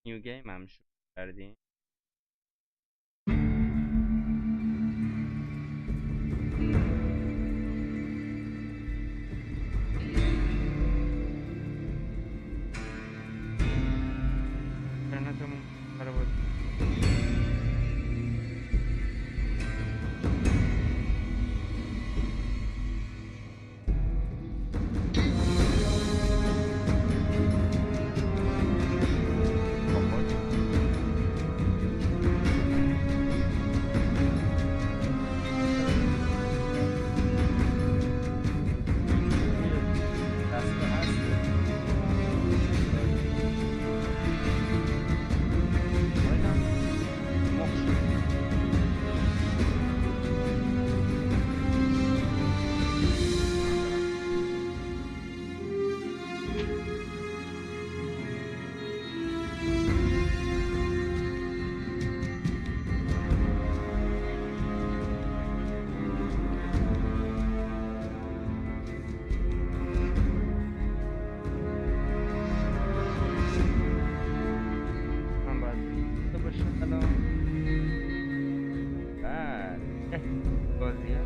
نیو گیم هم شروع کردیم. اینترنتمون خراب بود. بازی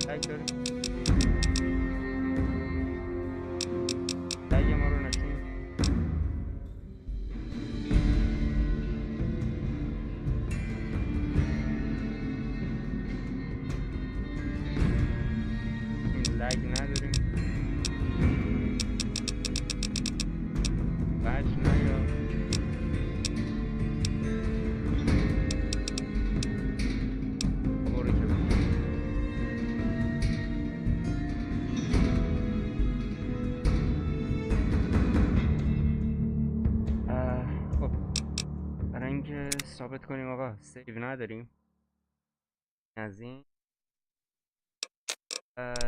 لایک داریم. لایک ما رو نشون. لایک نداریم. بچ نیا. ثابت کنیم آقا سیو نداریم از این.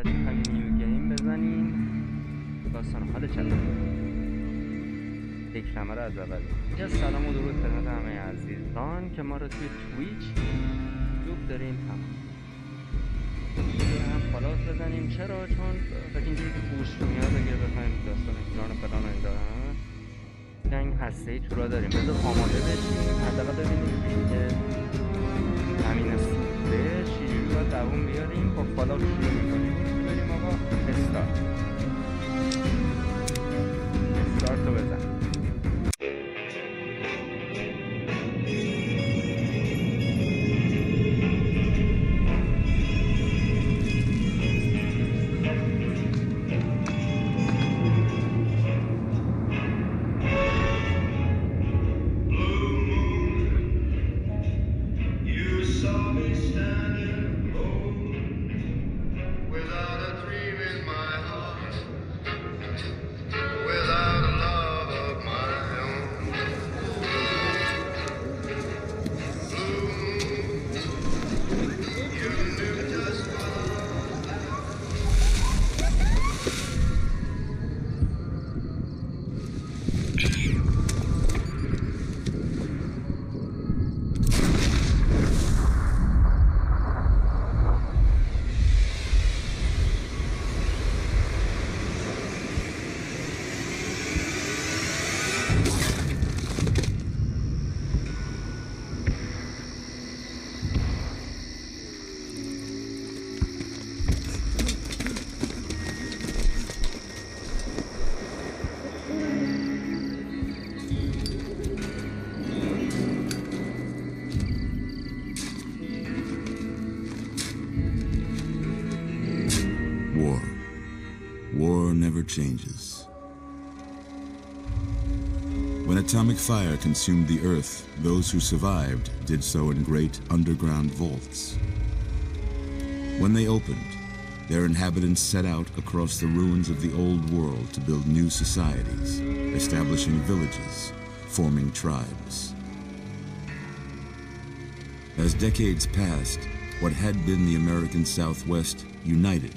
میخوایم نیو گیم بزنیم. داستان حال چند تکرمه رو از اول. یه سلام و درود خدمت همه عزیزان که ما رو توی تویچ یوب داریم. هم فالوت بزنیم. چرا؟ چون اینجوری که پوش میاد اگه بخوایم داستان فلان و فلان و اینا جنگ هسته‌ای تو را داریم. بذار آماده بشیم حداقل ببینیم که زمین سوخته چجوری باید دووم بیاریم. با فالوت شروع میکنیم. بریم آقا استارت رو بزن. War never changes. When atomic fire consumed the earth, those who survived did so in great underground vaults. When they opened, their inhabitants set out across the ruins of the old world to build new societies, establishing villages, forming tribes. As decades passed, what had been the American Southwest united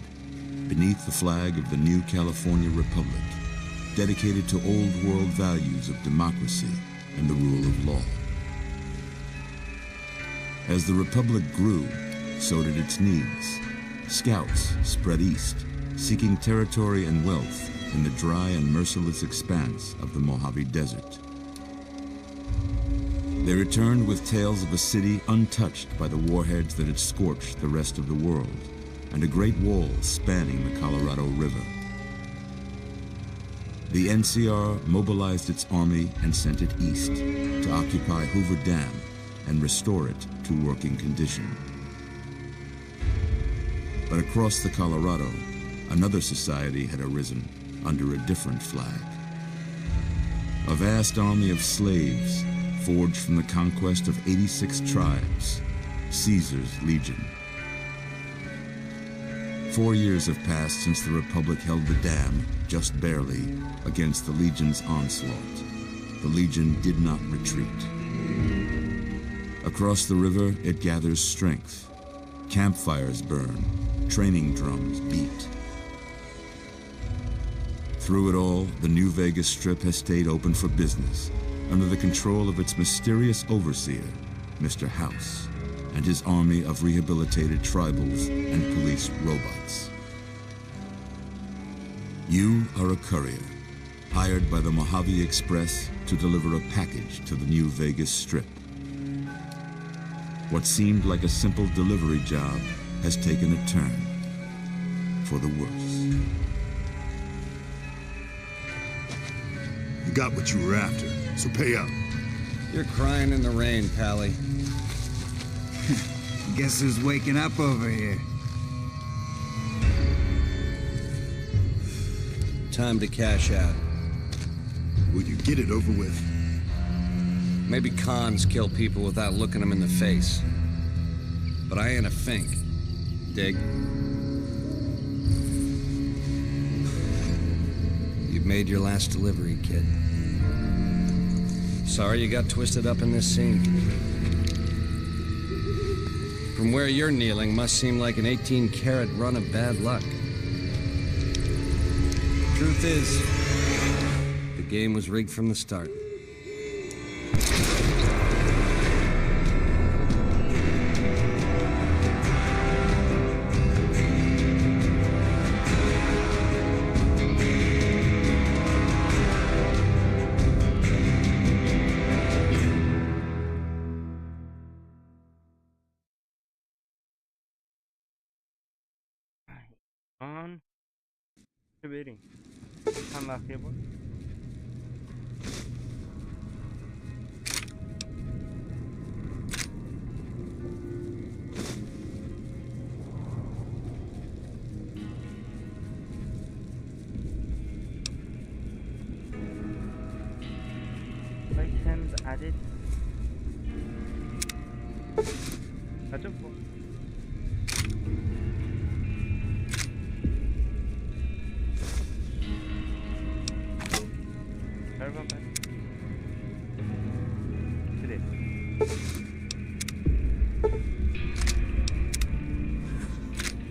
beneath the flag of the new California Republic, dedicated to old world values of democracy and the rule of law. As the Republic grew, so did its needs. Scouts spread east, seeking territory and wealth in the dry and merciless expanse of the Mojave Desert. They returned with tales of a city untouched by the warheads that had scorched the rest of the world, and a great wall spanning the Colorado River. The NCR mobilized its army and sent it east to occupy Hoover Dam and restore it to working condition. But across the Colorado, another society had arisen under a different flag. A vast army of slaves forged from the conquest of 86 tribes, Caesar's Legion. 4 years have passed since the Republic held the dam, just barely, against the Legion's onslaught. The Legion did not retreat. Across the river, it gathers strength. Campfires burn, training drums beat. Through it all, the New Vegas Strip has stayed open for business, under the control of its mysterious overseer, Mr. House, and his army of rehabilitated tribals and police robots. You are a courier, hired by the Mojave Express to deliver a package to the New Vegas Strip. What seemed like a simple delivery job has taken a turn for the worse. You got what you were after, so pay up. You're crying in the rain, Pally. Guess who's waking up over here? Time to cash out. Will you get it over with? Maybe cons kill people without looking them in the face. But I ain't a fink. Dig? You've made your last delivery, kid. Sorry you got twisted up in this scene. From where you're kneeling must seem like an 18-carat run of bad luck. Truth is, the game was rigged from the start. بریم هم وقتی بود items added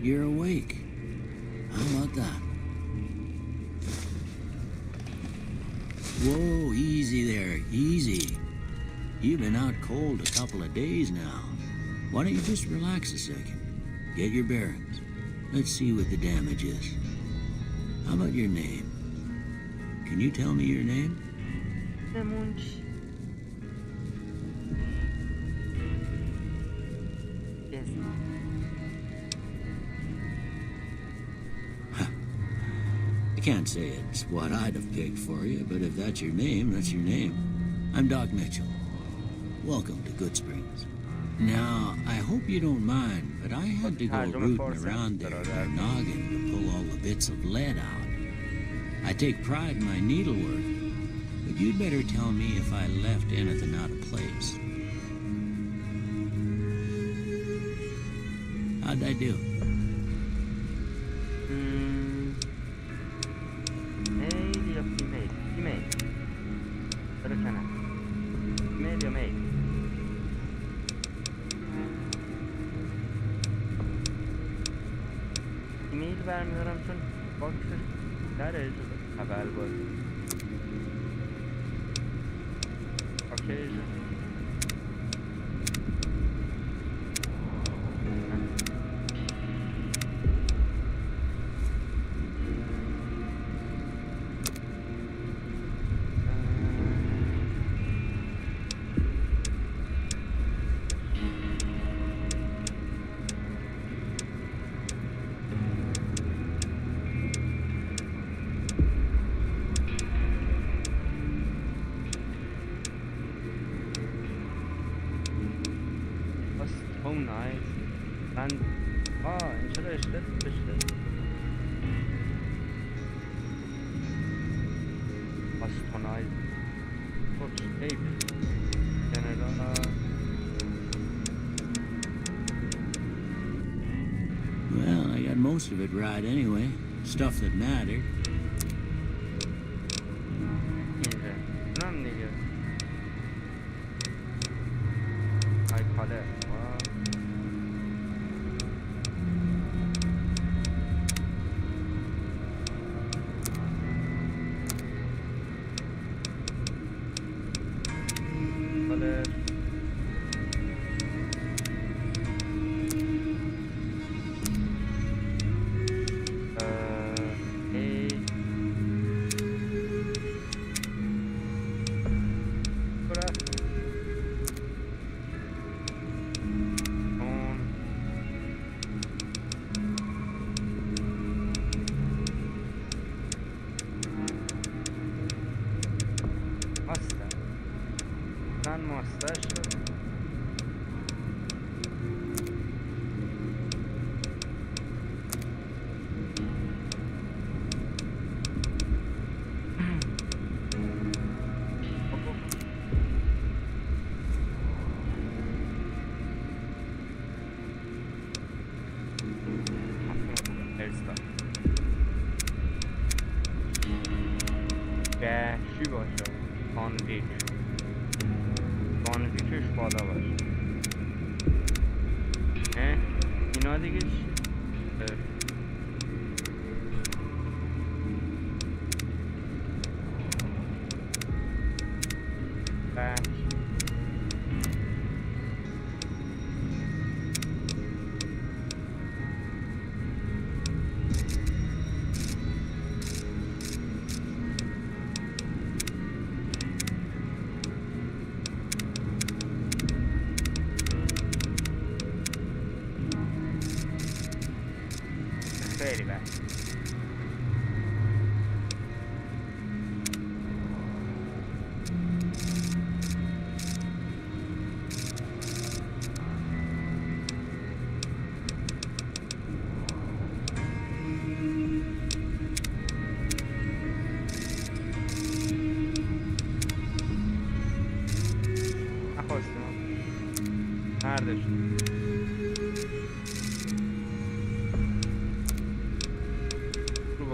You're awake. How about that? Whoa, easy there, easy. You've been out cold a couple of days now. Why don't you just relax a second? Get your bearings. Let's see what the damage is. How about your name? Can you tell me your name? I can't say it's what I'd have picked for you, but if that's your name, that's your name. I'm Doc Mitchell. Welcome to Good Springs. Now, I hope you don't mind, but I had to go rooting around there in your noggin to pull all the bits of lead out. I take pride in my needlework, but you'd better tell me if I left anything out of place. How'd I do? برمیدارم چون باکسش دره اول باز اوکی خب حیف جنرال Well, I got most of it right anyway. Stuff that mattered. اینجا اونم دیگه های کاله چی باشه؟ کانویکش بالا باشه اینا دیگه چی؟ خیلی بد نخواستم مردش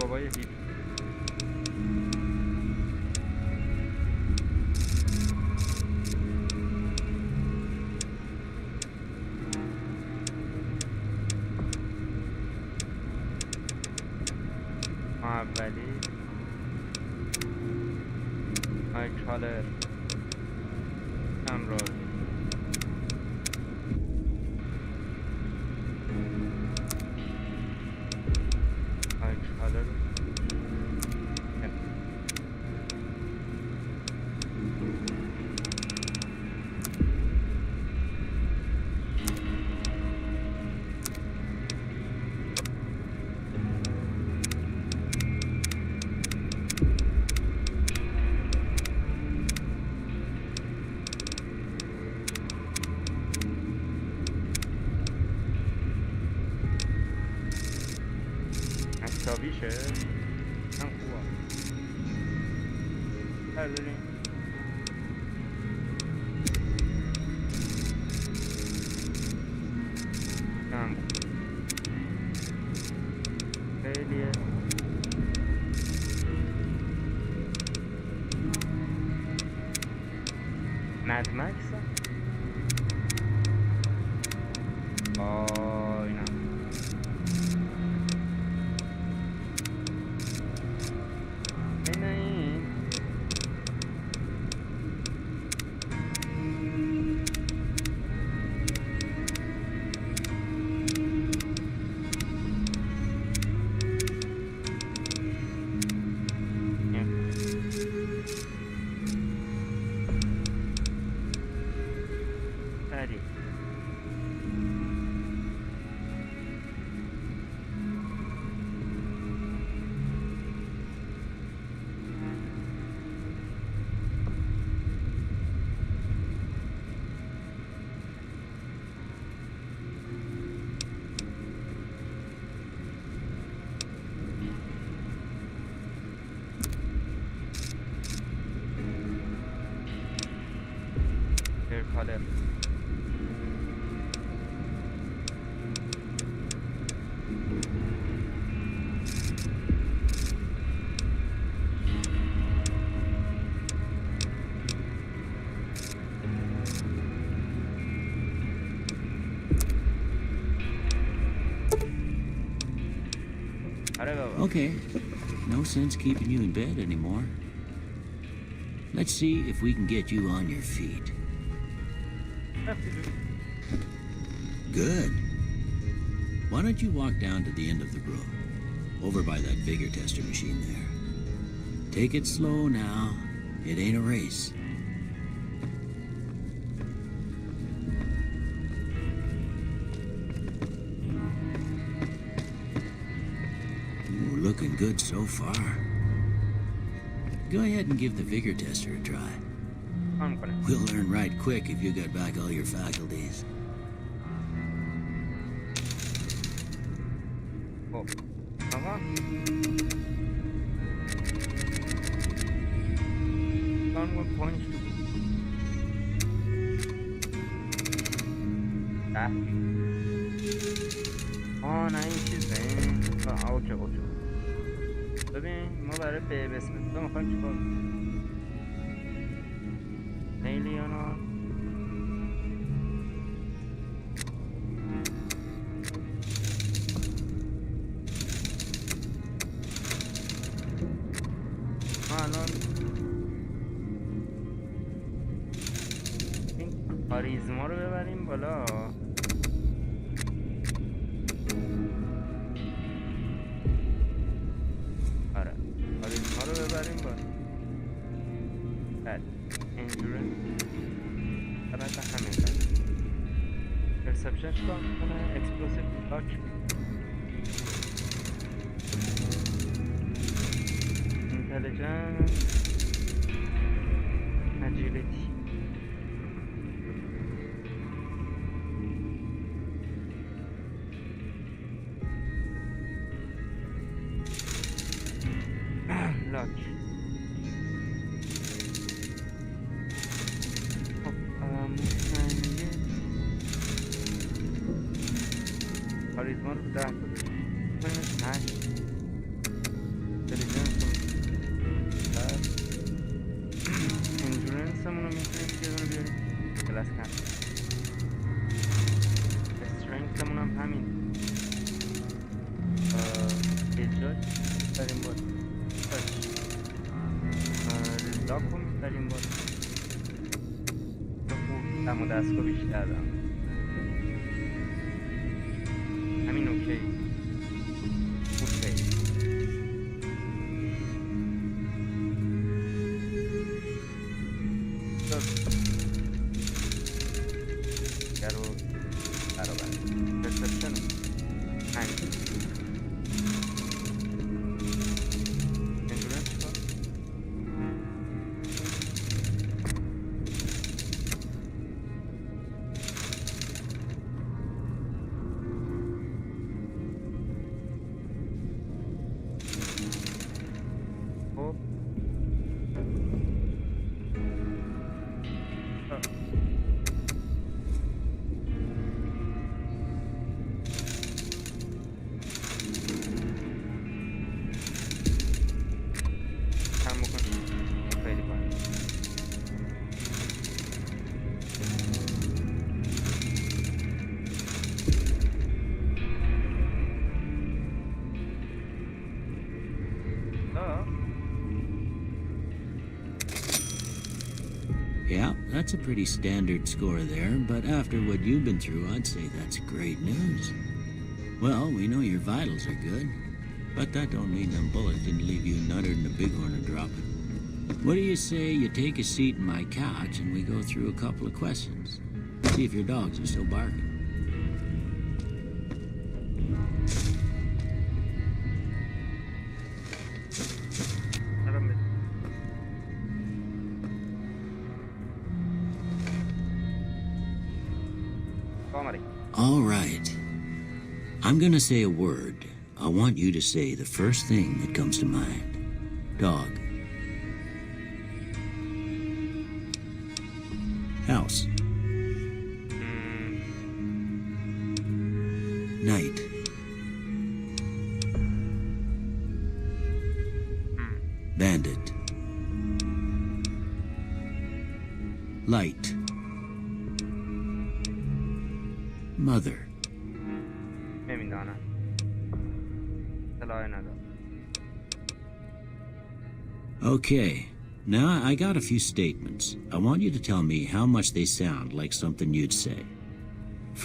بابای هیچ اولی های کالر امراض های کالر حسابیشه هم خوبه برداریم هم خیلیه مدمکس اینا آره بابا. Okay, no sense keeping you in bed anymore. Let's see if we can get you on your feet. Good. Why don't you walk down to the end of the room, over by that vigor tester machine there. Take it slow now. It ain't a race. Ooh, looking good so far. Go ahead and give the vigor tester a try. آن کنه. We'll learn right quick if you get back all your faculties. خب آقا I'm going to punch you. نه این چیزه اوکی. ببین ما برای به بسمت تو میخوایم چیکار ایلیانا الان این کاریزما رو ببریم بالا. آره کاریزما رو ببریم بالا. بله endurance البته همین بله. perception چیکار میکنه؟ explosive lock intelligence agility lock. کاریزما رو 10 تا کنیمش 8 اینتلیجنس رو اندورنس همون رو میتونیم که دونه بیاریم کلاس کم. استرنگت همون هم همین ایجاد بریم باید لاک رو میبریم باید دم و دستگاه بیشتر دارم همین اوکی اوکی. رو برابر پرسپشن همین اندورنس چیکار خب Yeah, that's a pretty standard score there, but after what you've been through, I'd say that's great news. Well, we know your vitals are good, but that don't mean them bullets didn't leave you nuttered in a bighorn or dropping. What do you say you take a seat in my couch and we go through a couple of questions? See if your dogs are still barking. All right. I'm gonna say a word. I want you to say the first thing that comes to mind. Dog. House. Night. Bandit. Light. Mother. نمیدانم اطلاعی ندارم. Okay, now I got a few statements. I want you to tell me how much they sound like something you'd say.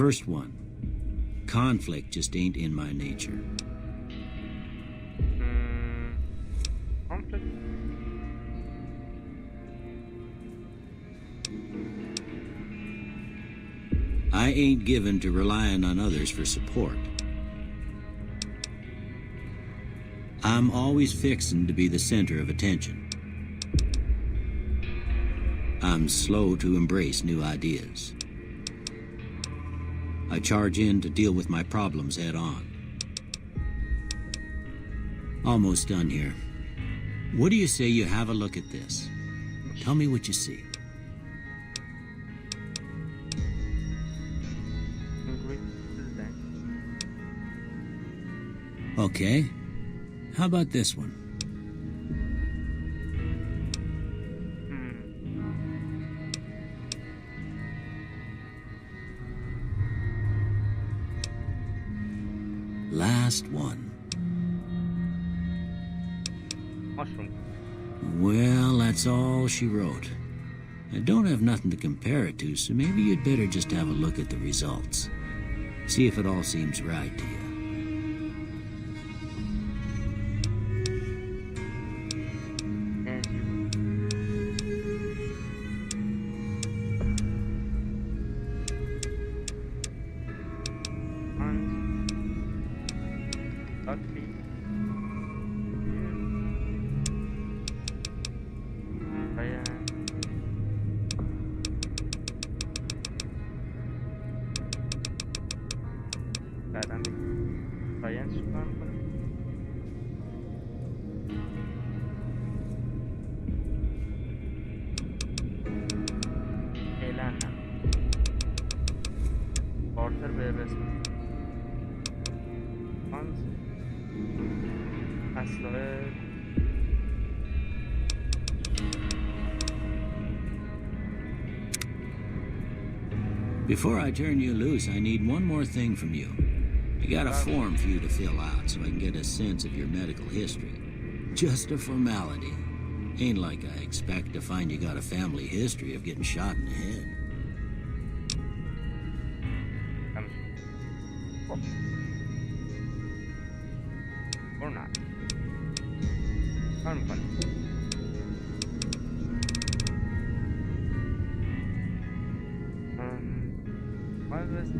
First one, conflict just ain't in my nature. Conflict? I ain't given to relying on others for support. I'm always fixin' to be the center of attention. I'm slow to embrace new ideas. I charge in to deal with my problems head on. Almost done here. What do you say you have a look at this? Tell me what you see. Okay. How about this one? Last one. Mushroom. Well, that's all she wrote. I don't have nothing to compare it to, so maybe you'd better just have a look at the results. See if it all seems right to you. Before I turn you loose, I need one more thing from you. I got a form for you to fill out so I can get a sense of your medical history. Just a formality. Ain't like I expect to find you got a family history of getting shot in the head. Or not. I'm funny. What is this?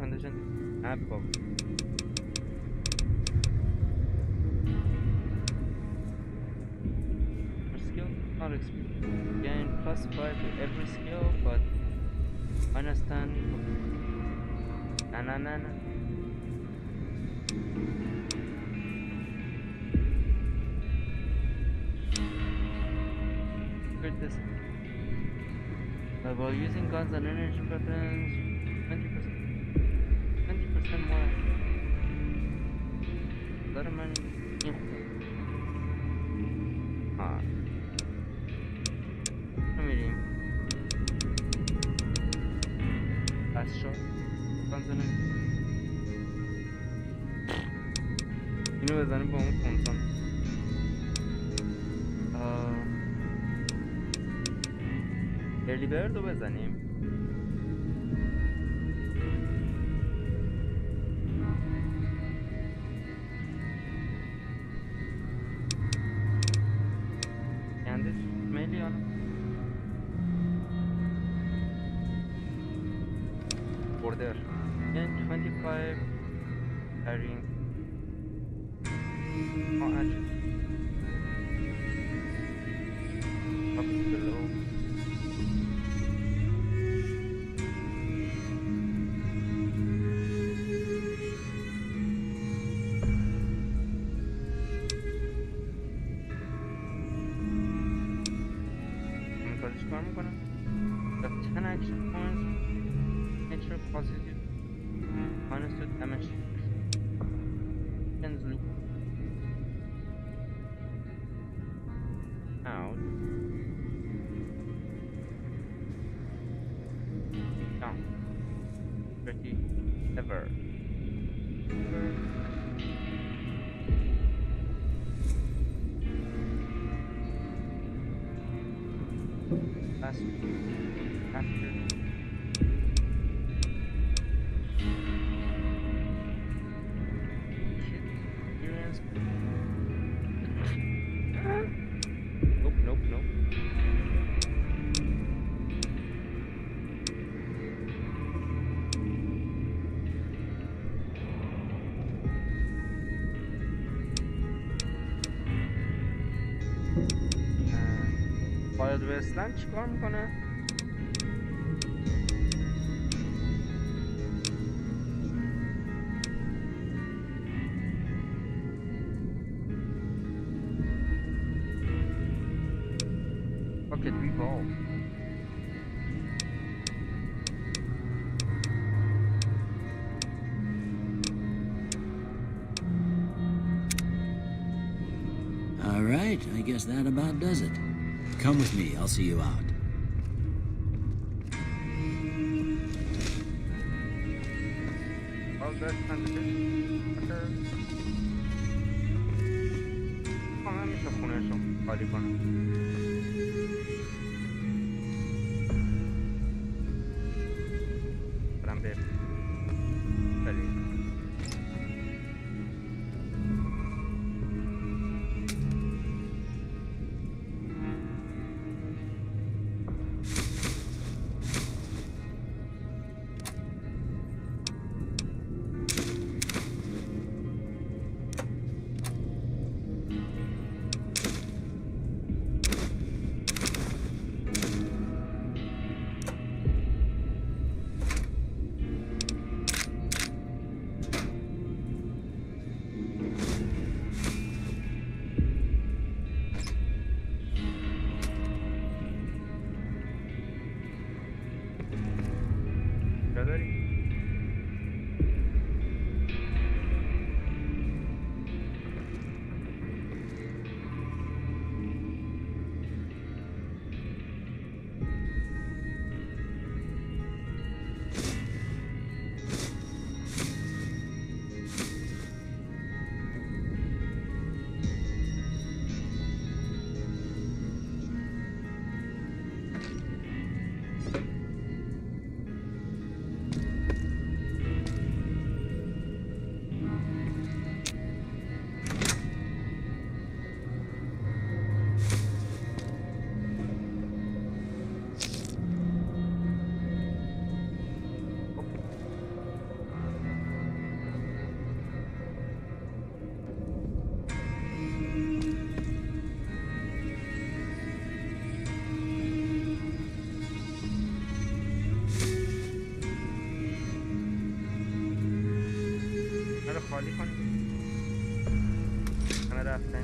Condition Apple. Skill not experience. Gain +5 to every skill, but -10. Na. Good this. While using guns and energy weapons, 20% more. من این میریم بس شد بزنیم اینو بزنیم با اون کنسان ارلی برد رو بزنیم order. Then 25 carrying. Oh, actually. Up below. چیکار میکنم؟ The 10 action points nature positive minus to damage and loop out down pretty ever after experience. Nope. باید وستلند چیکار میکنه؟ Pocket revolve. All right, I guess that about does it. Come with me, I'll see you out. Well, that's kind of it. من میشه خونهشون خالی کنم. برم بریم. خالی کنیم همه رفتن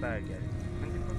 باید برگردیم.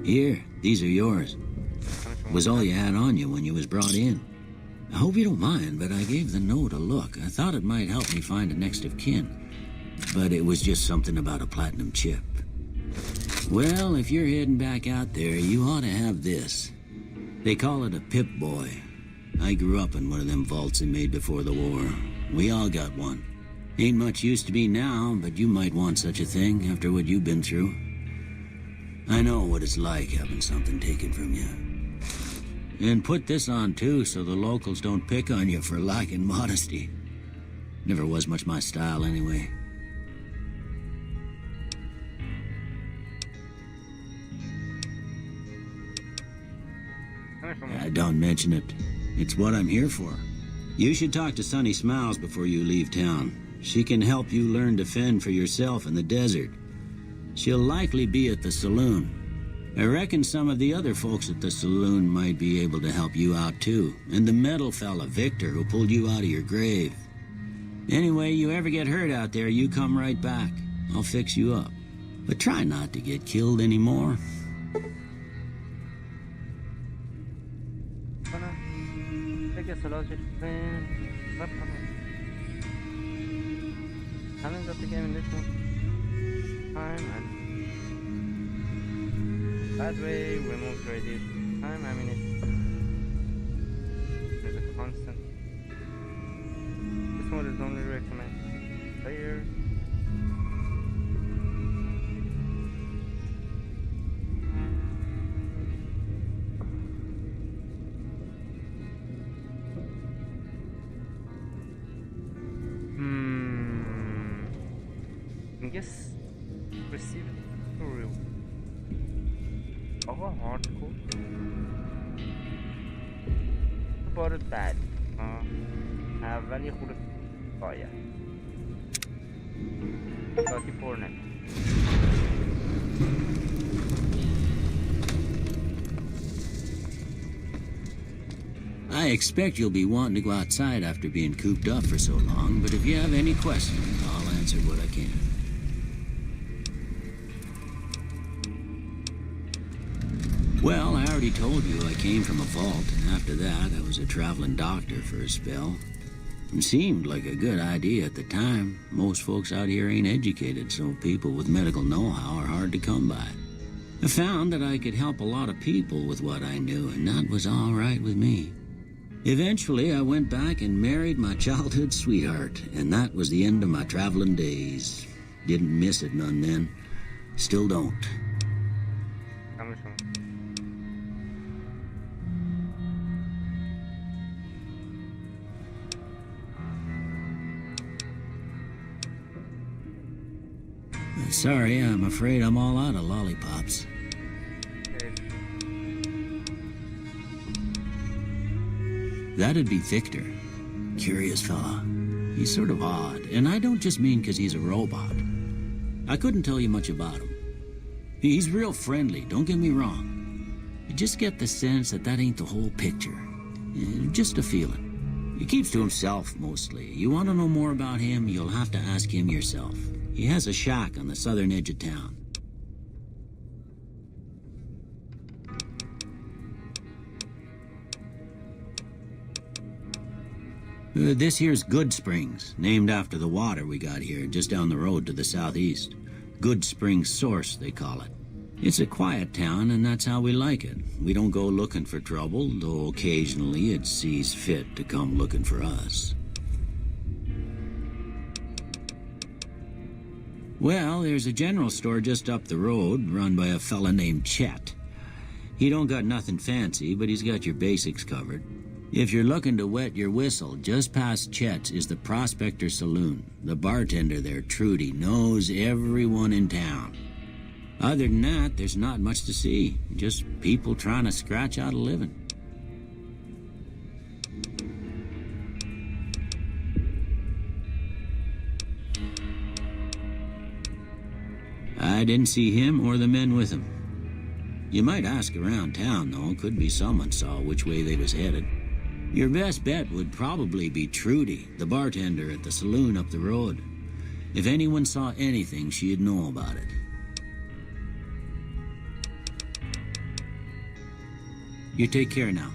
Here, these are yours. Was all you had on you when you was brought in. I hope you don't mind, but I gave the note a look. I thought it might help me find a next of kin. But it was just something about a platinum chip. Well, if you're heading back out there, you ought to have this. They call it a Pip-Boy. I grew up in one of them vaults they made before the war. We all got one. Ain't much use to be now, but you might want such a thing after what you've been through. I know what it's like having something taken from you. And put this on too, so the locals don't pick on you for lacking modesty. Never was much my style anyway. Don't mention it. It's what I'm here for. You should talk to Sunny Smiles before you leave town. She can help you learn to fend for yourself in the desert. She'll likely be at the saloon. I reckon some of the other folks at the saloon might be able to help you out too. And the metal fella, Victor, who pulled you out of your grave. Anyway, you ever get hurt out there, you come right back. I'll fix you up. But try not to get killed anymore. That way, remove radiation time, ammunition. There's a constant. This one is only recommended players. I guess receive tutorial. آقا هاردکور بار بعد اول یه خورده باید ساعتی پر نمید. I expect you'll be wanting to go outside after being cooped up for so long, but if you have any questions, I'll answer what I can. Well, I already told you I came from a vault, and after that I was a traveling doctor for a spell. It seemed like a good idea at the time. Most folks out here ain't educated, so people with medical know-how are hard to come by. I found that I could help a lot of people with what I knew, and that was all right with me. Eventually, I went back and married my childhood sweetheart, and that was the end of my traveling days. Didn't miss it none then. Still don't. Sorry, I'm afraid I'm all out of lollipops. That'd be Victor. Curious fella. He's sort of odd, and I don't just mean 'cause he's a robot. I couldn't tell you much about him. He's real friendly, don't get me wrong. You just get the sense that that ain't the whole picture. Just a feeling. He keeps to himself, mostly. You want to know more about him, you'll have to ask him yourself. He has a shack on the southern edge of town. This here's Good Springs, named after the water we got here just down the road to the southeast. Good Springs Source, they call it. It's a quiet town, and that's how we like it. We don't go looking for trouble, though occasionally it sees fit to come looking for us. Well, there's a general store just up the road, run by a fella named Chet. He don't got nothing fancy, but he's got your basics covered. If you're looking to wet your whistle, just past Chet's is the Prospector Saloon. The bartender there, Trudy, knows everyone in town. Other than that, there's not much to see. Just people trying to scratch out a living. I didn't see him or the men with him. You might ask around town, though. Could be someone saw which way they was headed. Your best bet would probably be Trudy, the bartender at the saloon up the road. If anyone saw anything, she'd know about it. You take care now.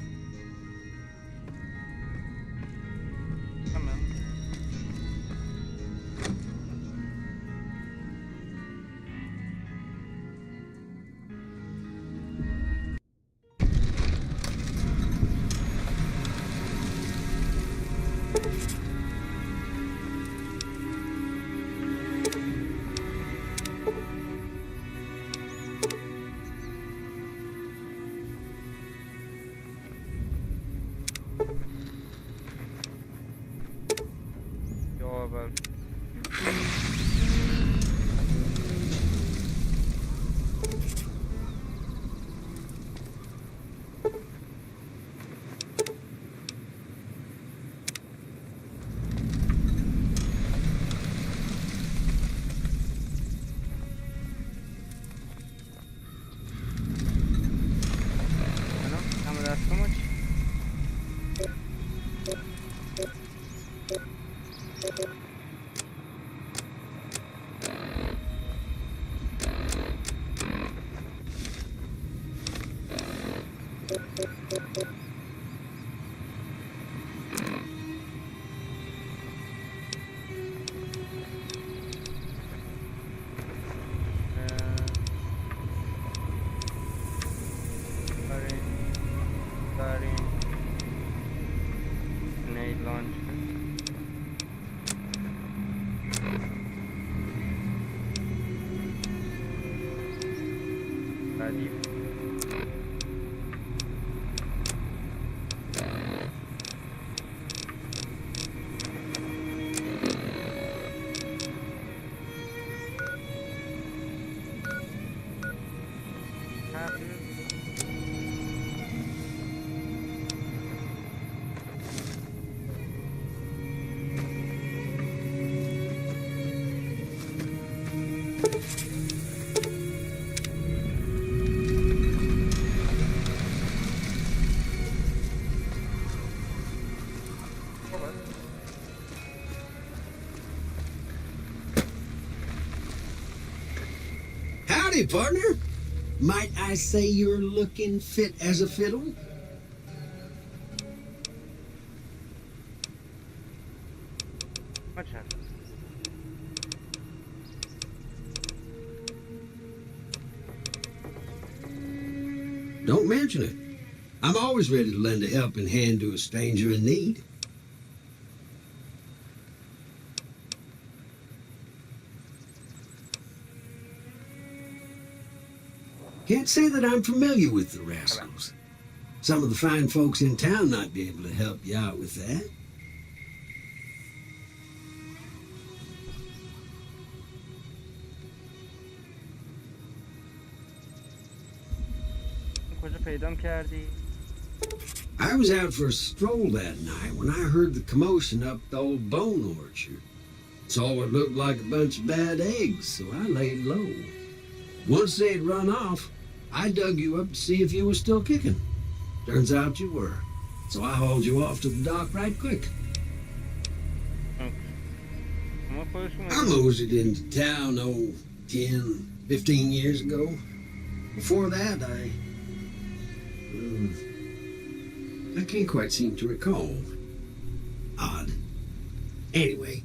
Howdy, partner. Might I say you're looking fit as a fiddle? What's happening? Don't mention it. I'm always ready to lend a helping hand to a stranger in need. Can't say that I'm familiar with the rascals. Some of the fine folks in town might be able to help you out with that. کجا پیدام کردی؟ I was out for a stroll that night when I heard the commotion up the old bone orchard. Saw what looked like a bunch of bad eggs, so I laid low. Once they'd run off, I dug you up to see if you were still kicking. Turns out you were. So I hauled you off to the dock right quick. I moseyed into town, 10, 15 years ago. Before that, I can't quite seem to recall. Odd. Anyway,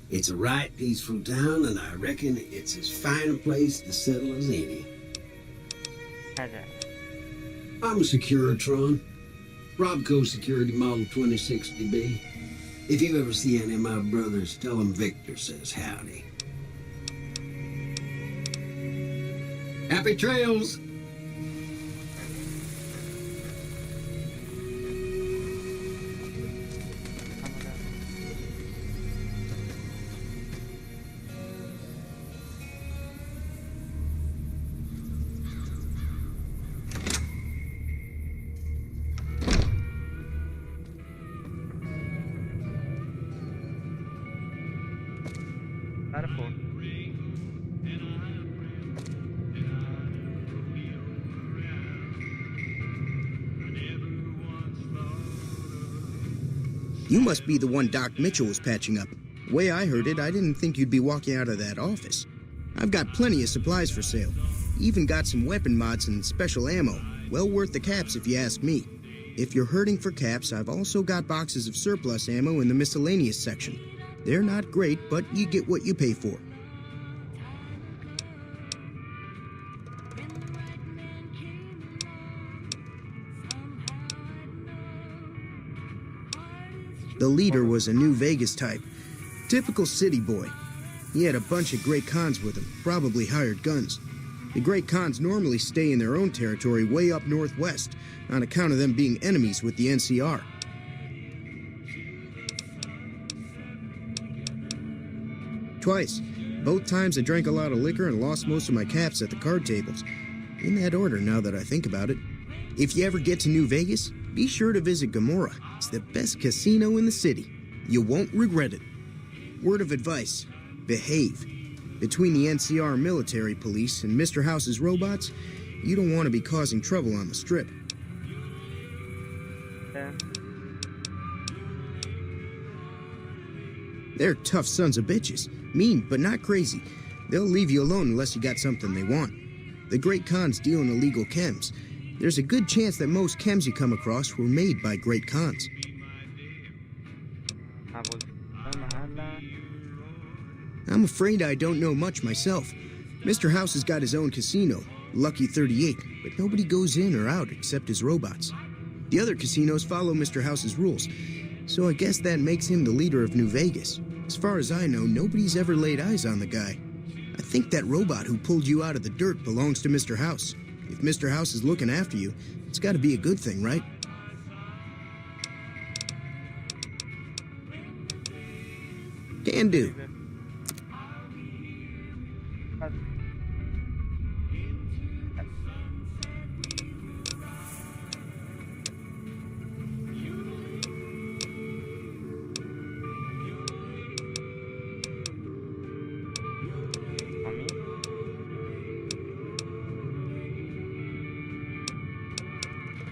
it's a right peaceful town, and I reckon it's as fine a place to settle as any. I'm a Securitron. Robco Security Model 2060B. If you ever see any of my brothers, tell them Victor says howdy. Happy trails. You must be the one Doc Mitchell was patching up. The way I heard it, I didn't think you'd be walking out of that office. I've got plenty of supplies for sale. Even got some weapon mods and special ammo. Well worth the caps if you ask me. If you're hurting for caps, I've also got boxes of surplus ammo in the miscellaneous section. They're not great, but you get what you pay for. The leader was a New Vegas type. Typical city boy. He had a bunch of Great Khans with him, probably hired guns. The Great Khans normally stay in their own territory way up northwest, on account of them being enemies with the NCR. Twice. Both times I drank a lot of liquor and lost most of my caps at the card tables. In that order, now that I think about it. If you ever get to New Vegas, be sure to visit Gomorrah. It's the best casino in the city. You won't regret it. Word of advice, behave. Between the NCR military police and Mr. House's robots, you don't want to be causing trouble on the strip. Yeah. They're tough sons of bitches. Mean, but not crazy. They'll leave you alone unless you got something they want. The Great Khans deal in illegal chems. There's a good chance that most chems you come across were made by Great Khans. I'm afraid I don't know much myself. Mr. House has got his own casino, Lucky 38, but nobody goes in or out except his robots. The other casinos follow Mr. House's rules, so I guess that makes him the leader of New Vegas. As far as I know, nobody's ever laid eyes on the guy. I think that robot who pulled you out of the dirt belongs to Mr. House. If Mr. House is looking after you, it's got to be a good thing, right? Can do.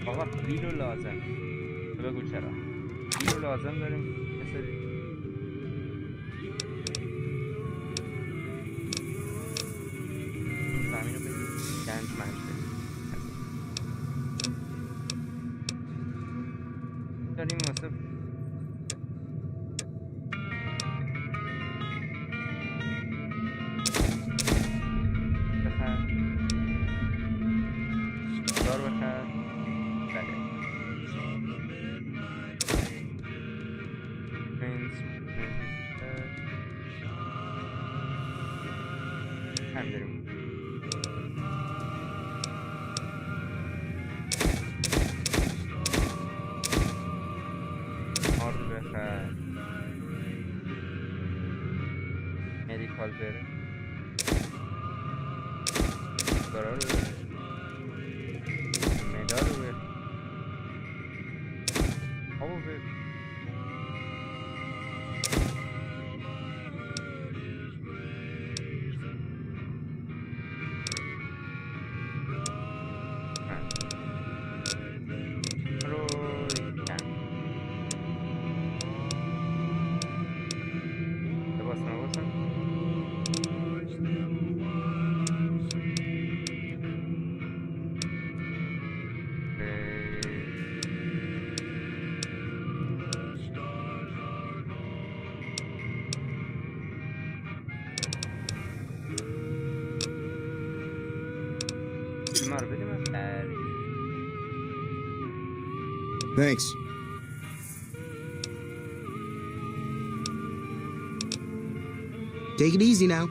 آقا ویلو لازم بگو چرا ویلو لازم داریم یه سری زمین رو بگیم گنج منج بگیم داریم واسه بخر دار بخر هم داریم آرد بخر مدیکال بره دارا رو بره مدار رو بره آبو بره Thanks. Take it easy now.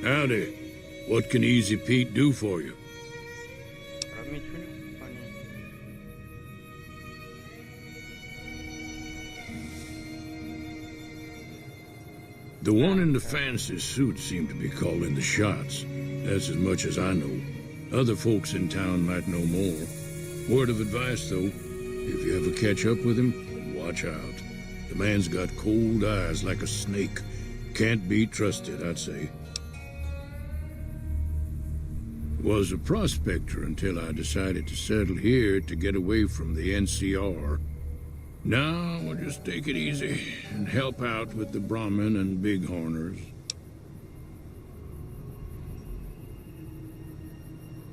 Howdy. What can Easy Pete do for you? The one in the fancy suit seemed to be calling the shots. That's as much as I know. Other folks in town might know more. Word of advice, though, if you ever catch up with him, watch out. The man's got cold eyes like a snake. Can't be trusted, I'd say. Was a prospector until I decided to settle here to get away from the NCR. Now we'll just take it easy and help out with the Brahmin and Bighorners.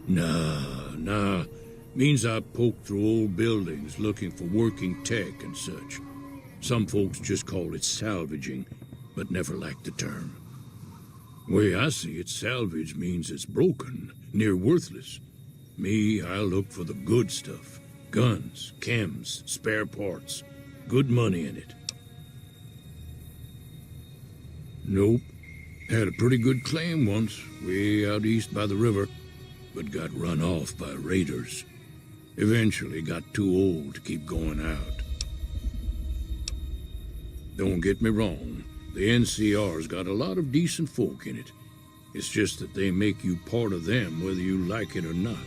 Nah. Means I poke through old buildings looking for working tech and such. Some folks just call it salvaging, but never liked the term. Way I see it, salvage means it's broken, near worthless. Me, I look for the good stuff. Guns, chems, spare parts. Good money in it. Nope. Had a pretty good claim once, way out east by the river, but got run off by raiders. Eventually got too old to keep going out. Don't get me wrong, the NCR's got a lot of decent folk in it. It's just that they make you part of them whether you like it or not.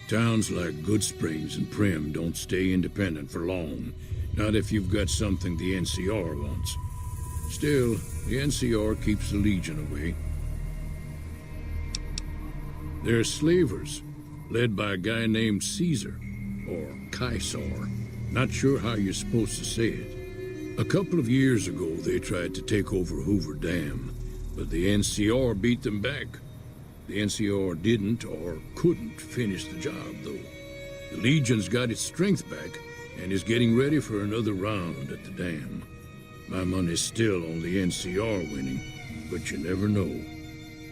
Towns like Good Springs and Prim don't stay independent for long, not if you've got something the NCR wants. Still, the NCR keeps the Legion away. They're slavers, led by a guy named Caesar, or Caesar. Not sure how you're supposed to say it. A couple of years ago, they tried to take over Hoover Dam, but the NCR beat them back. The NCR didn't or couldn't finish the job, though. The Legion's got its strength back and is getting ready for another round at the dam. My money's still on the NCR winning, but you never know.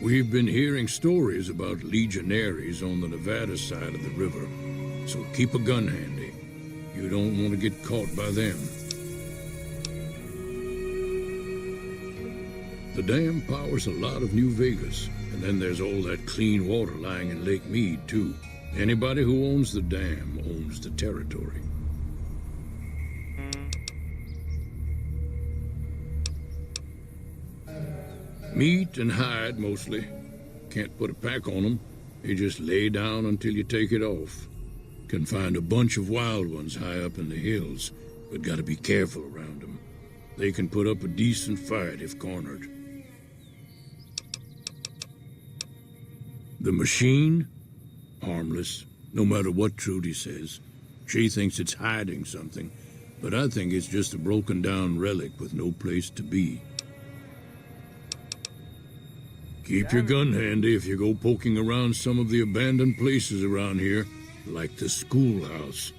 We've been hearing stories about legionaries on the Nevada side of the river, so keep a gun handy. You don't want to get caught by them. The dam powers a lot of New Vegas, and then there's all that clean water lying in Lake Mead, too. Anybody who owns the dam owns the territory. Meat and hide, mostly. Can't put a pack on them. They just lay down until you take it off. Can find a bunch of wild ones high up in the hills, but gotta be careful around them. They can put up a decent fight if cornered. The machine? Harmless, no matter what Trudy says. She thinks it's hiding something, but I think it's just a broken down relic with no place to be. Keep your gun handy if you go poking around some of the abandoned places around here, like the schoolhouse.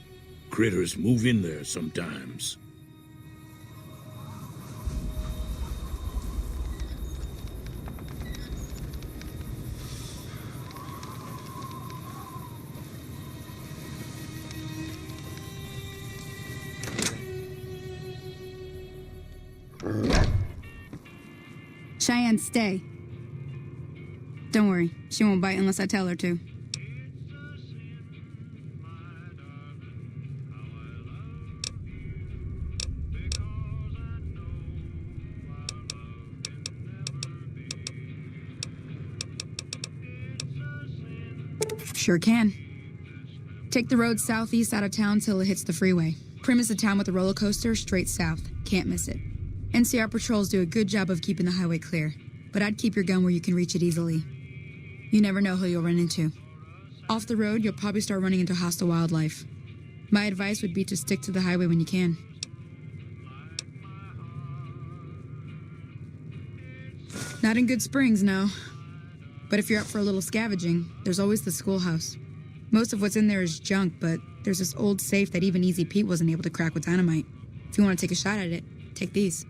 Critters move in there sometimes. Cheyenne, stay. Don't worry, she won't bite unless I tell her to. Sure can. Take the road southeast out of town till it hits the freeway. Prim is the town with a roller coaster straight south. Can't miss it. NCR patrols do a good job of keeping the highway clear, but I'd keep your gun where you can reach it easily. You never know who you'll run into. Off the road, you'll probably start running into hostile wildlife. My advice would be to stick to the highway when you can. Not in Good Springs, no. But if you're up for a little scavenging, there's always the schoolhouse. Most of what's in there is junk, but there's this old safe that even Easy Pete wasn't able to crack with dynamite. If you want to take a shot at it, take these.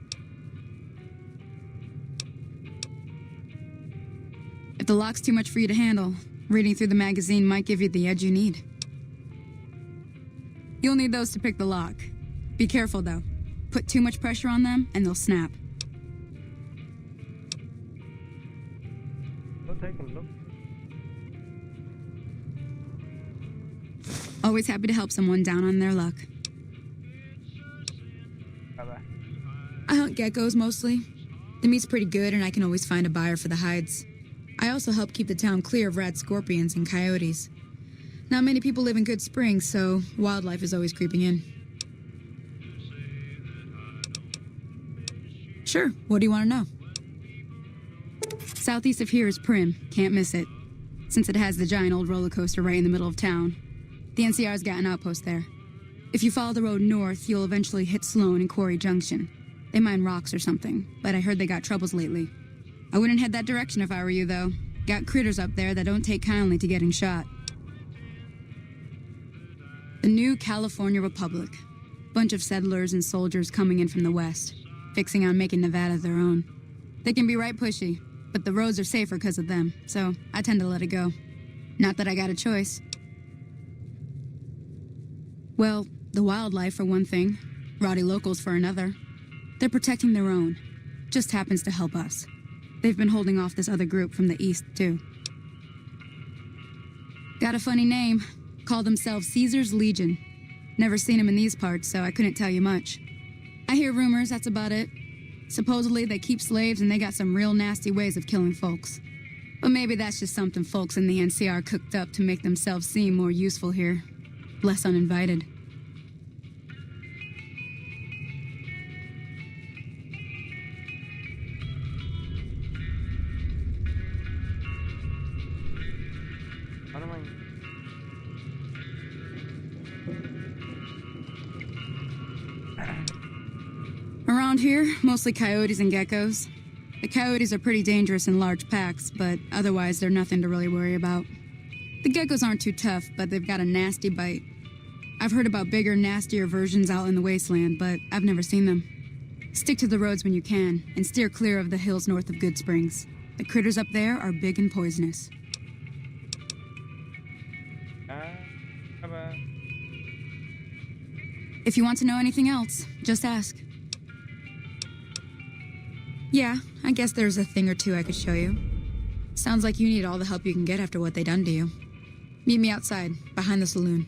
If the lock's too much for you to handle, reading through the magazine might give you the edge you need. You'll need those to pick the lock. Be careful, though. Put too much pressure on them, and they'll snap. Always happy to help someone down on their luck. I hunt geckos mostly. The meat's pretty good and I can always find a buyer for the hides. I also help keep the town clear of rat scorpions and coyotes. Not many people live in Good Springs, so wildlife is always creeping in. Sure, what do you want to know? Southeast of here is Prim, can't miss it. Since it has the giant old roller coaster right in the middle of town. The NCR's got an outpost there. If you follow the road north, you'll eventually hit Sloan and Quarry Junction. They mine rocks or something, but I heard they got troubles lately. I wouldn't head that direction if I were you, though. Got critters up there that don't take kindly to getting shot. The new California Republic. Bunch of settlers and soldiers coming in from the west, fixing on making Nevada their own. They can be right pushy, but the roads are safer because of them, so I tend to let it go. Not that I got a choice. Well, the wildlife for one thing, rowdy locals for another. They're protecting their own. Just happens to help us. They've been holding off this other group from the east, too. Got a funny name. Call themselves Caesar's Legion. Never seen them in these parts, so I couldn't tell you much. I hear rumors, that's about it. Supposedly they keep slaves and they got some real nasty ways of killing folks. But maybe that's just something folks in the NCR cooked up to make themselves seem more useful here. Less uninvited. Around here, mostly coyotes and geckos. The coyotes are pretty dangerous in large packs, but otherwise they're nothing to really worry about. The geckos aren't too tough, but they've got a nasty bite. I've heard about bigger, nastier versions out in the wasteland, but I've never seen them. Stick to the roads when you can, and steer clear of the hills north of Good Springs. The critters up there are big and poisonous. If you want to know anything else, just ask. Yeah, I guess there's a thing or two I could show you. Sounds like you need all the help you can get after what they done to you. Meet me outside, behind the saloon.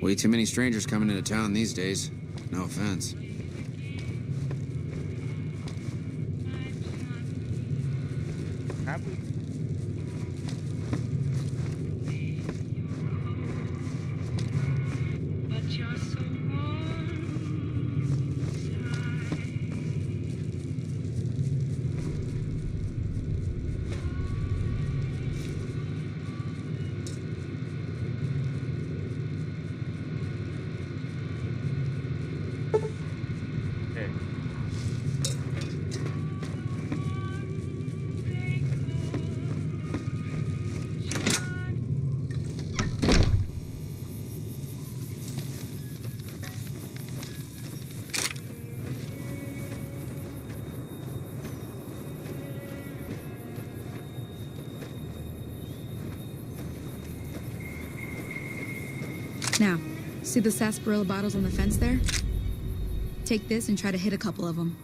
Way too many strangers coming into town these days. No offense. Now, see the sarsaparilla bottles on the fence there? Take this and try to hit a couple of them.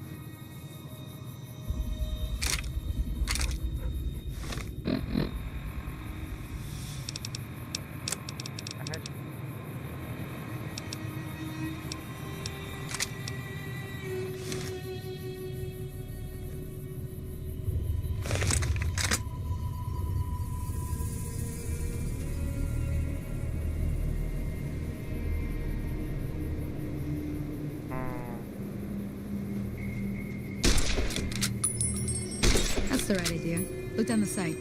The right idea. Look down the sight.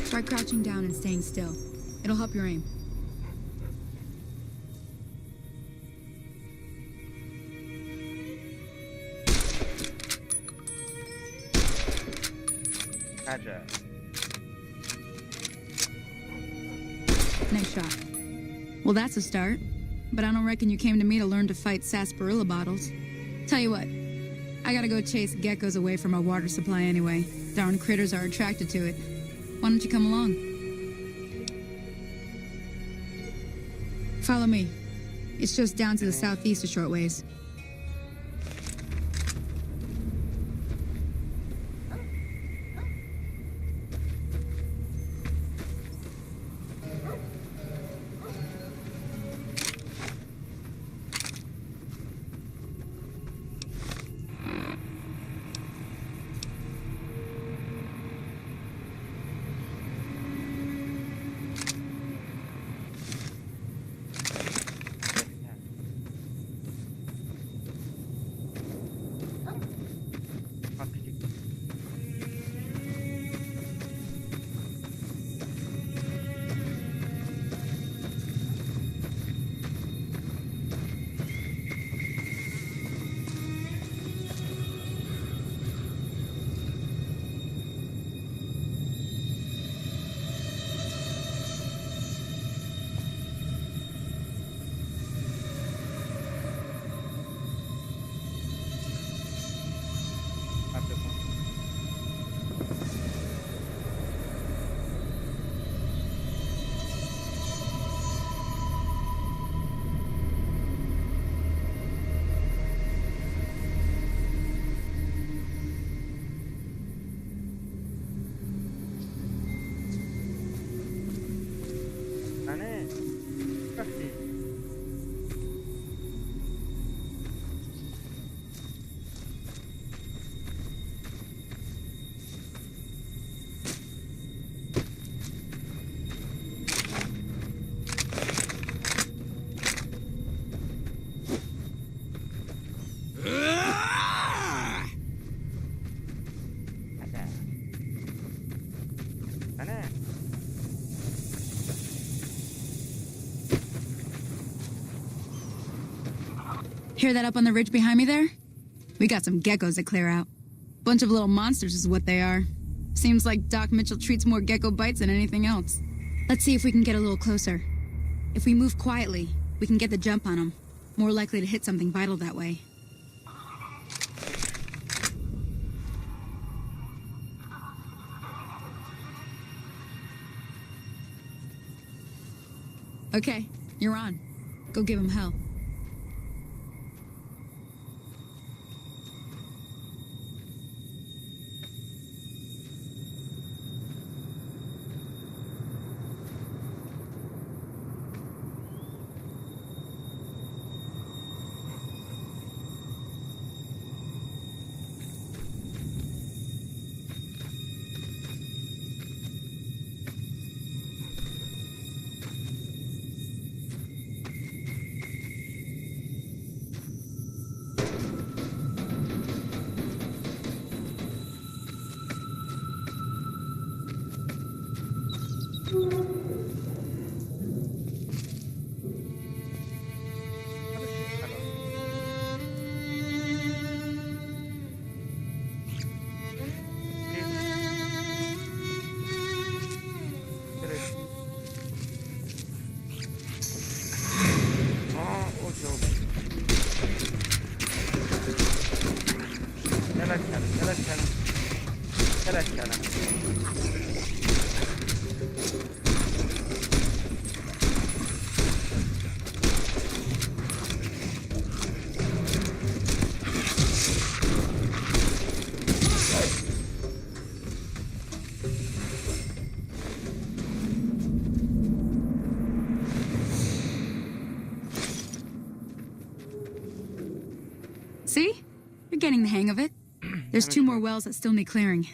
Try crouching down and staying still. It'll help your aim. عجب. Nice shot. Well, that's a start. But I don't reckon you came to me to learn to fight sarsaparilla bottles. Tell you what, I gotta go chase geckos away from our water supply anyway. Darn critters are attracted to it. Why don't you come along? Follow me. It's just down to the southeast a short ways. Hear that up on the ridge behind me there? We got some geckos to clear out. Bunch of little monsters is what they are. Seems like Doc Mitchell treats more gecko bites than anything else. Let's see if we can get a little closer. If we move quietly, we can get the jump on them. More likely to hit something vital that way. Okay, you're on. Go give him hell. See? You're getting the hang of it. There's 2 more wells that still need clearing.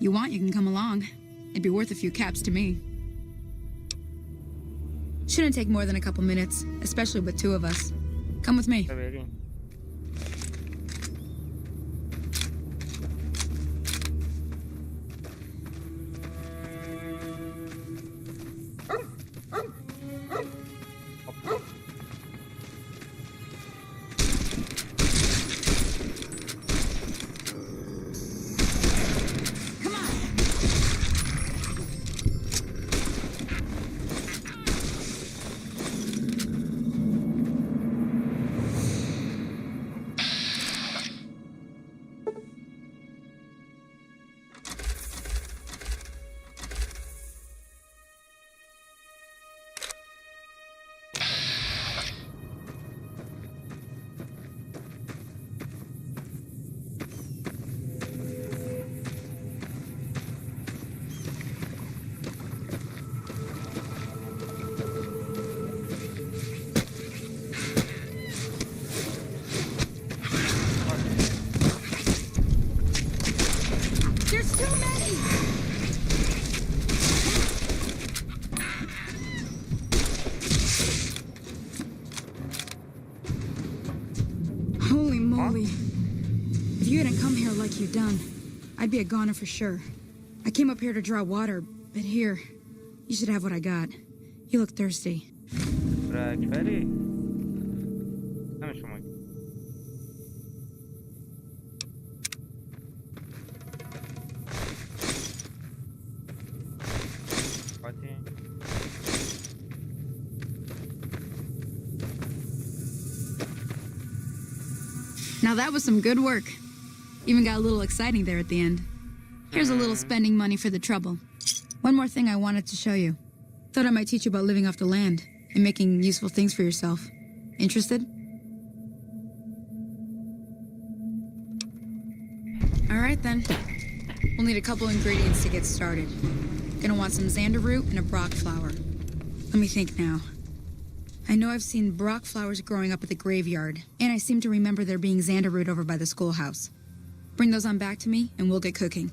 You want, you can come along. It'd be worth a few caps to me. Shouldn't take more than a couple minutes, especially with 2 of us. Come with me. There's too many! Holy moly. If you hadn't come here like you've done, I'd be a goner for sure. I came up here to draw water, but here, you should have what I got. You look thirsty. رکبری همه شما Now that was some good work. Even got a little exciting there at the end. Here's a little spending money for the trouble. One more thing I wanted to show you. Thought I might teach you about living off the land and making useful things for yourself. Interested? All right then. We'll need a couple ingredients to get started. Gonna want some xander root and a brock flower. Let me think now. I know I've seen brock flowers growing up at the graveyard, and I seem to remember there being xander root over by the schoolhouse. Bring those on back to me, and we'll get cooking.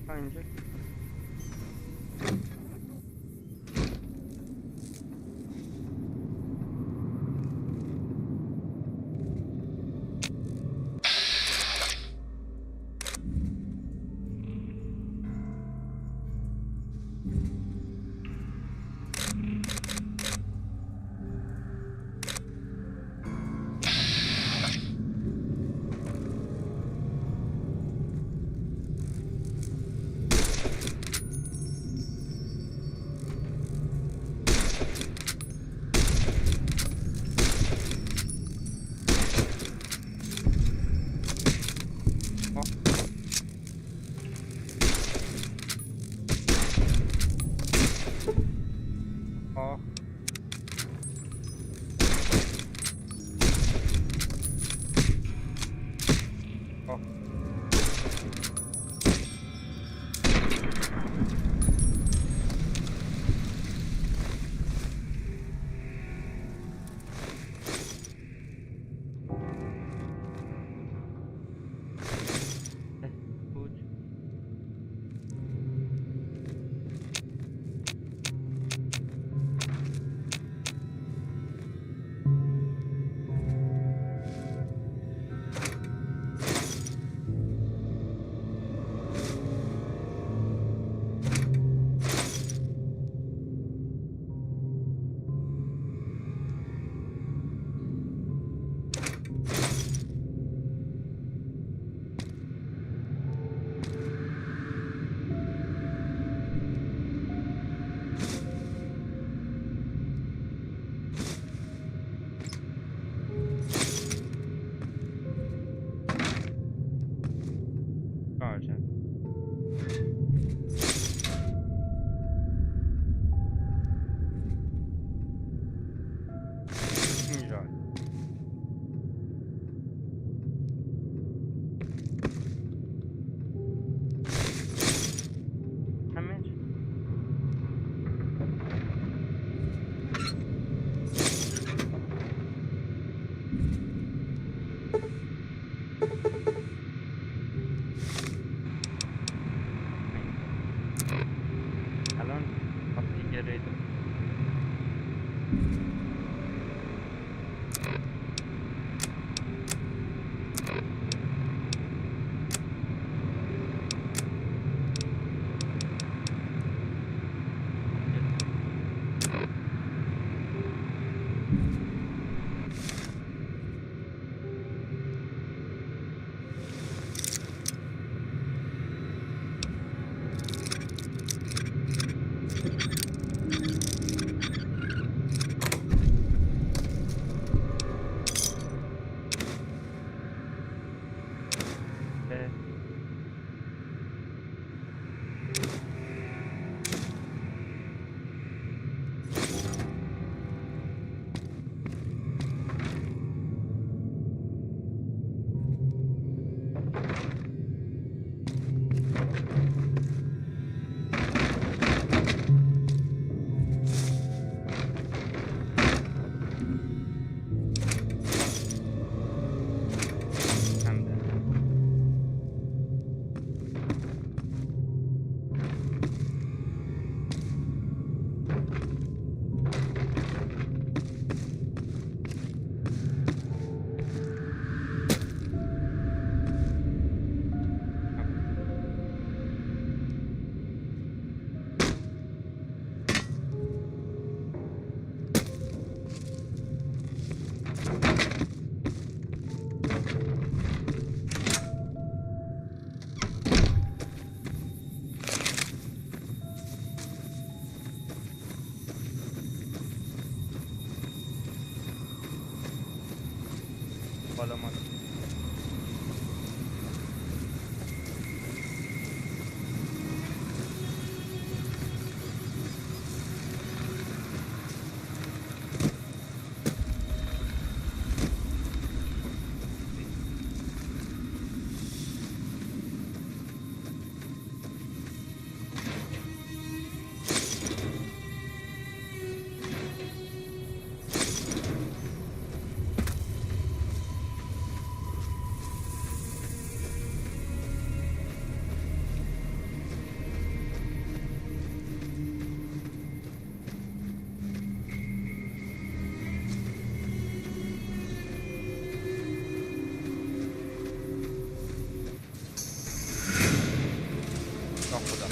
اینجا گرید بالا مالا خدا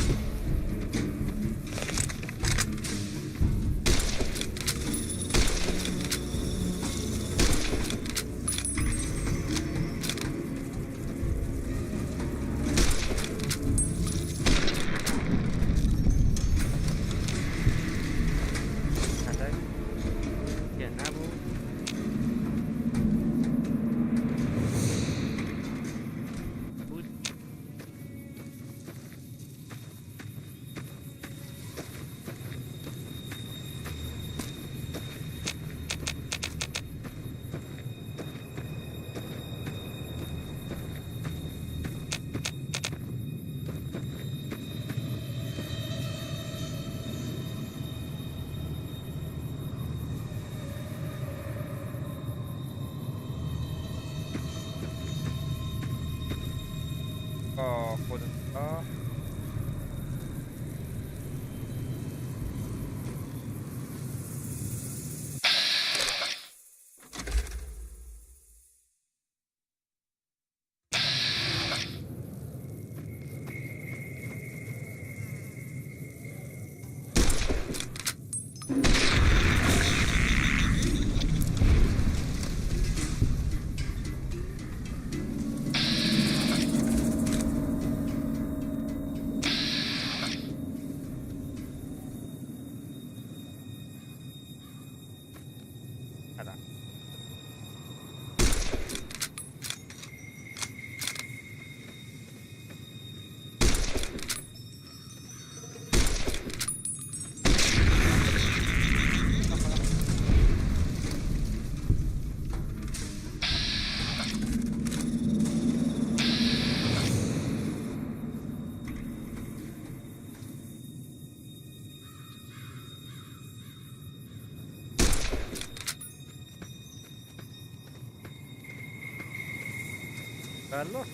بله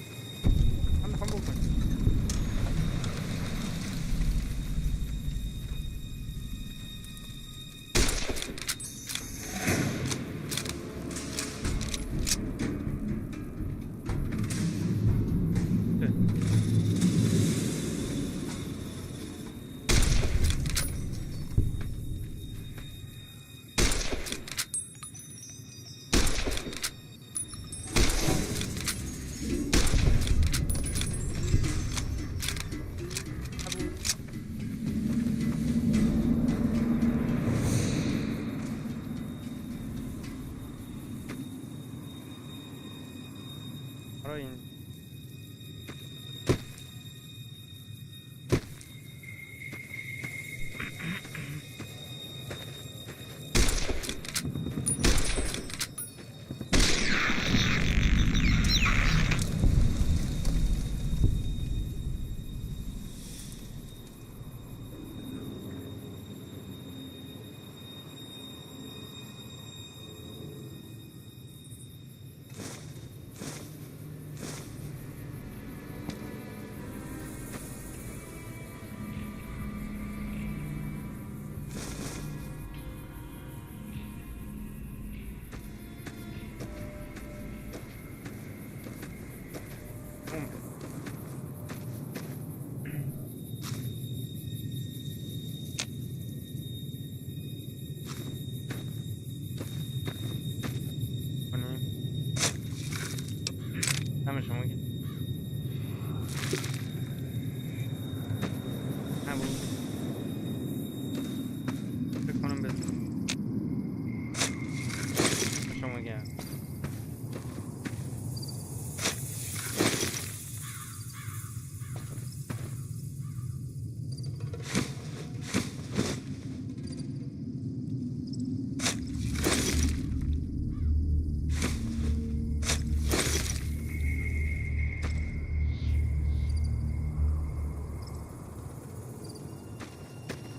من میخوام بکنم نبود. فکر کنم بدون شما گرم.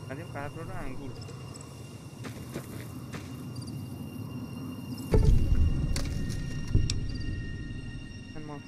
بعد این قبر رو انگور ما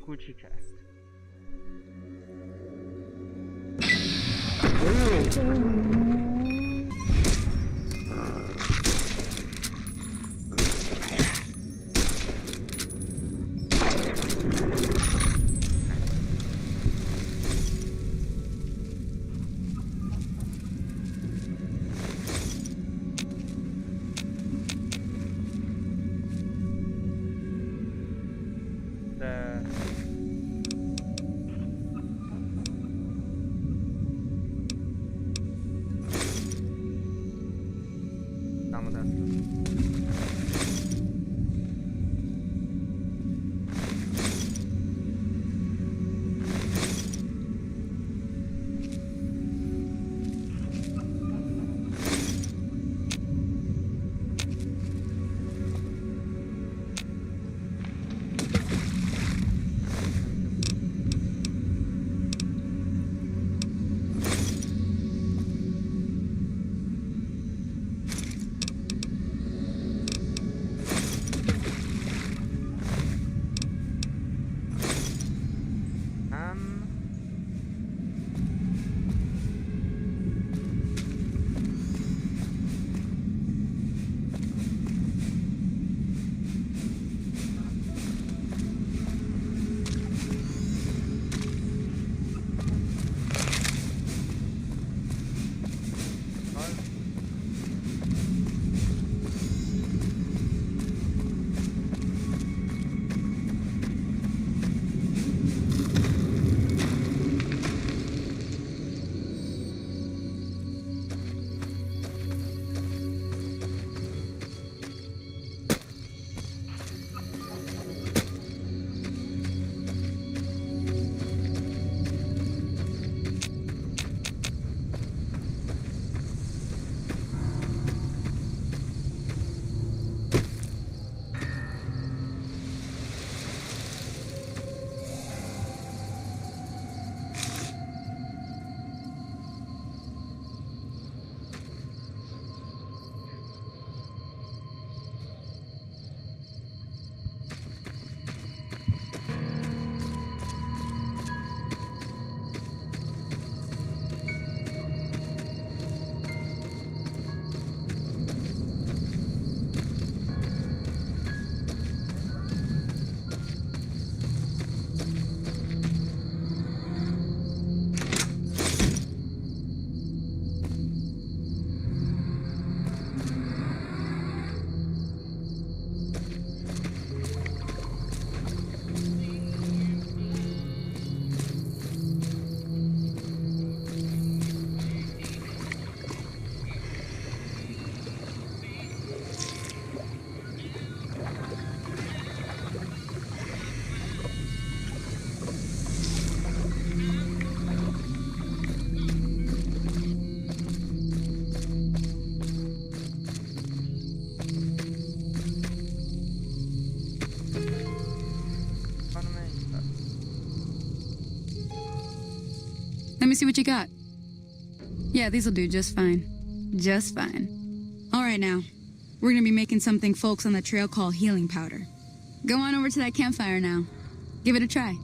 کوچیک است. Let me see what you got. Yeah, these'll do just fine. Just fine. All right, now. We're gonna be making something folks on the trail call healing powder. Go on over to that campfire now. Give it a try.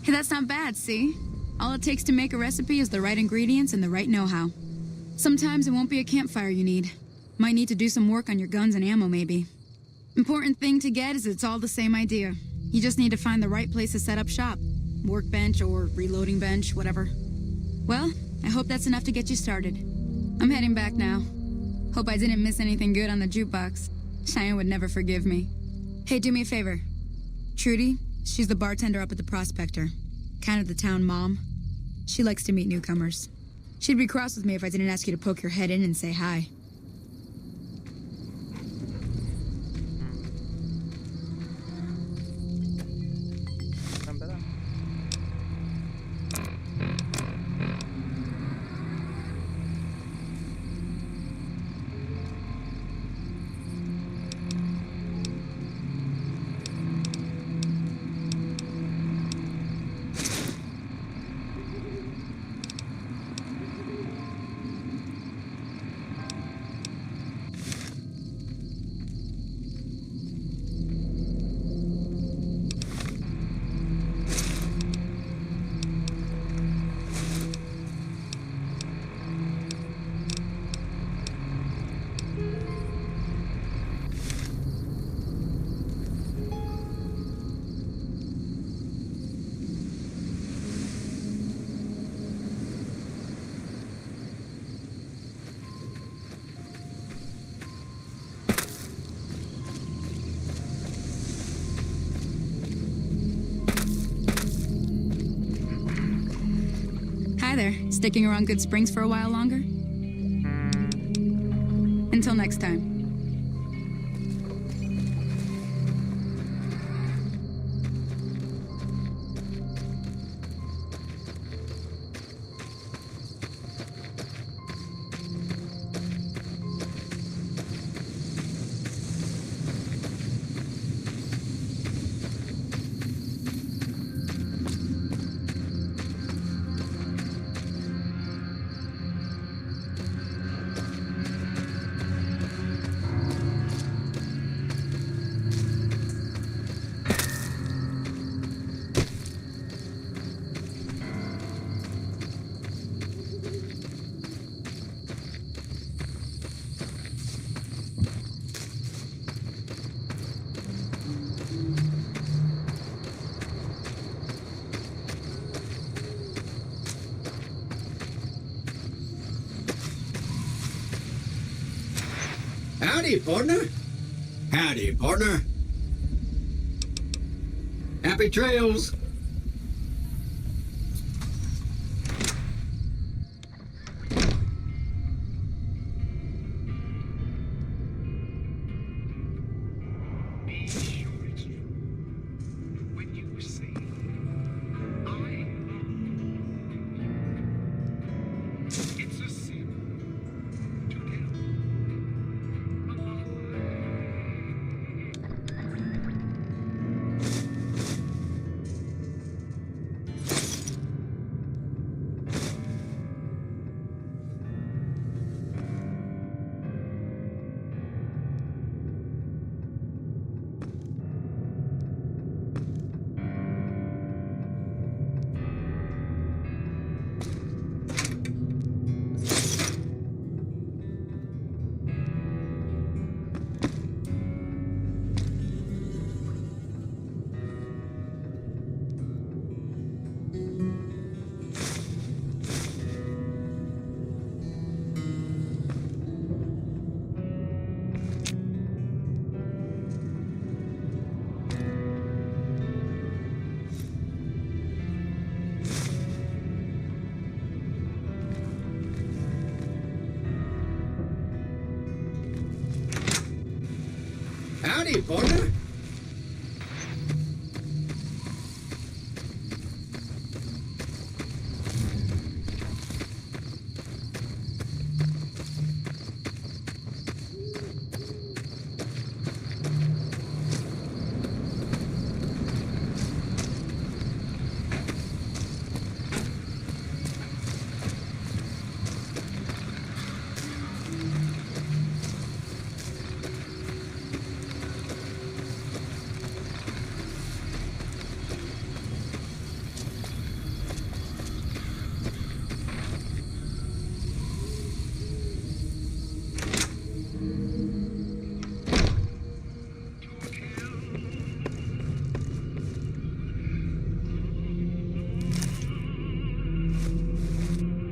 Hey, that's not bad, see? All it takes to make a recipe is the right ingredients and the right know-how. Sometimes it won't be a campfire you need. Might need to do some work on your guns and ammo, maybe. Important thing to get is it's all the same idea. You just need to find the right place to set up shop. Workbench or reloading bench, whatever. Well, I hope that's enough to get you started. I'm heading back now. Hope I didn't miss anything good on the jukebox. Cheyenne would never forgive me. Hey, do me a favor. Trudy, she's the bartender up at the Prospector. Kind of the town mom. She likes to meet newcomers. She'd be cross with me if I didn't ask you to poke your head in and say hi. there. Sticking around Good Springs for a while longer? Until next time. Howdy, partner. Howdy, partner. Happy trails. Howdy, partner.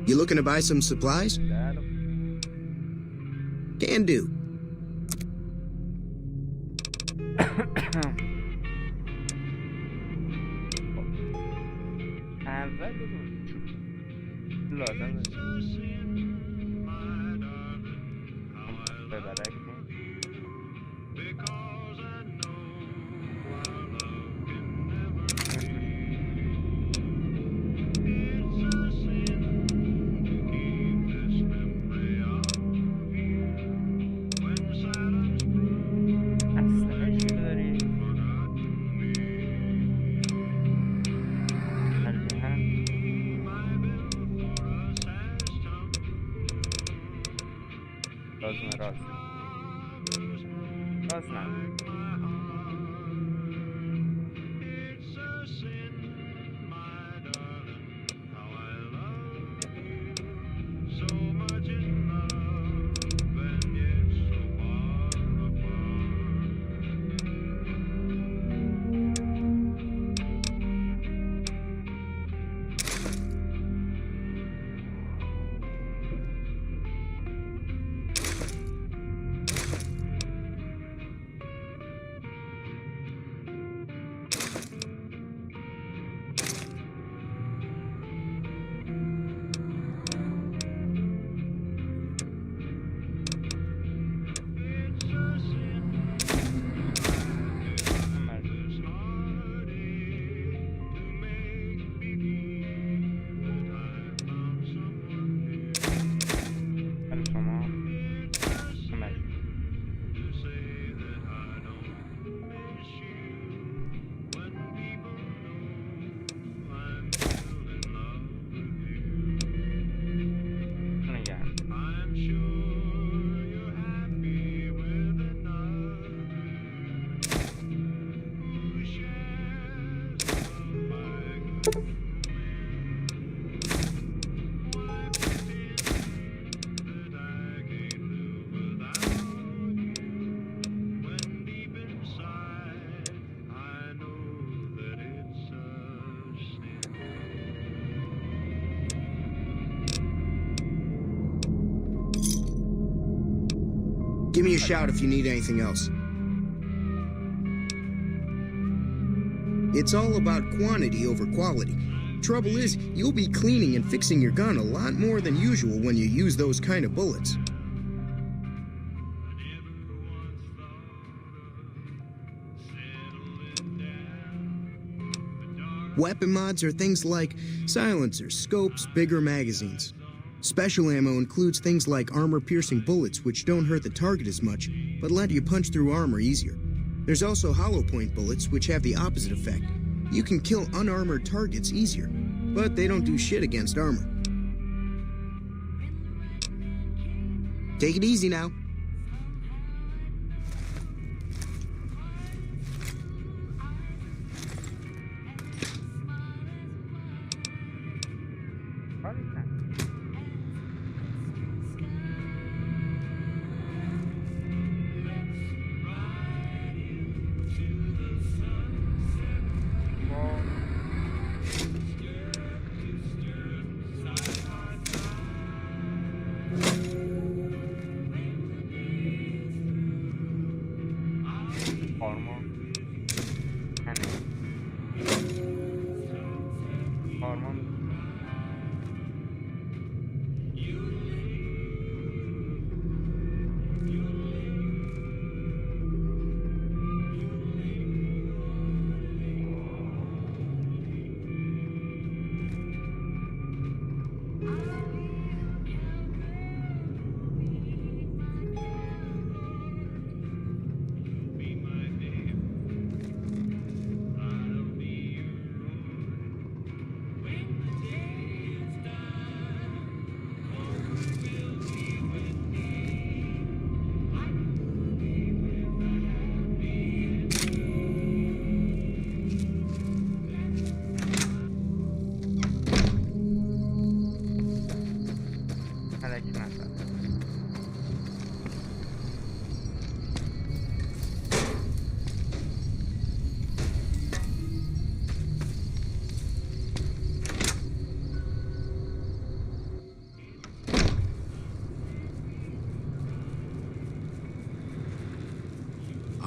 You looking to buy some supplies? Can do. لازم راست نه Give me a shout if you need anything else. It's all about quantity over quality. Trouble is, you'll be cleaning and fixing your gun a lot more than usual when you use those kind of bullets. Weapon mods are things like silencers, scopes, bigger magazines. Special ammo includes things like armor-piercing bullets, which don't hurt the target as much, but let you punch through armor easier. There's also hollow point bullets, which have the opposite effect. You can kill unarmored targets easier, but they don't do shit against armor. Take it easy now.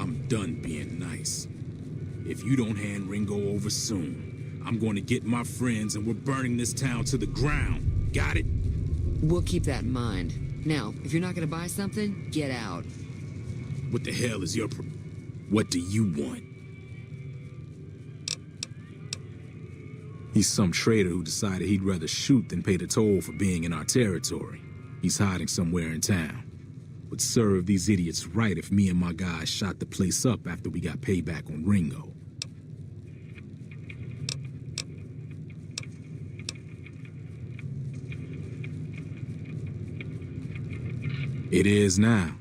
I'm done being nice. If you don't hand Ringo over soon, I'm going to get my friends and we're burning this town to the ground. Got it? We'll keep that in mind. Now, if you're not going to buy something, get out. What the hell is your What do you want? He's some traitor who decided he'd rather shoot than pay the toll for being in our territory. He's hiding somewhere in town. Would serve these idiots right if me and my guys shot the place up after we got payback on Ringo. It is now.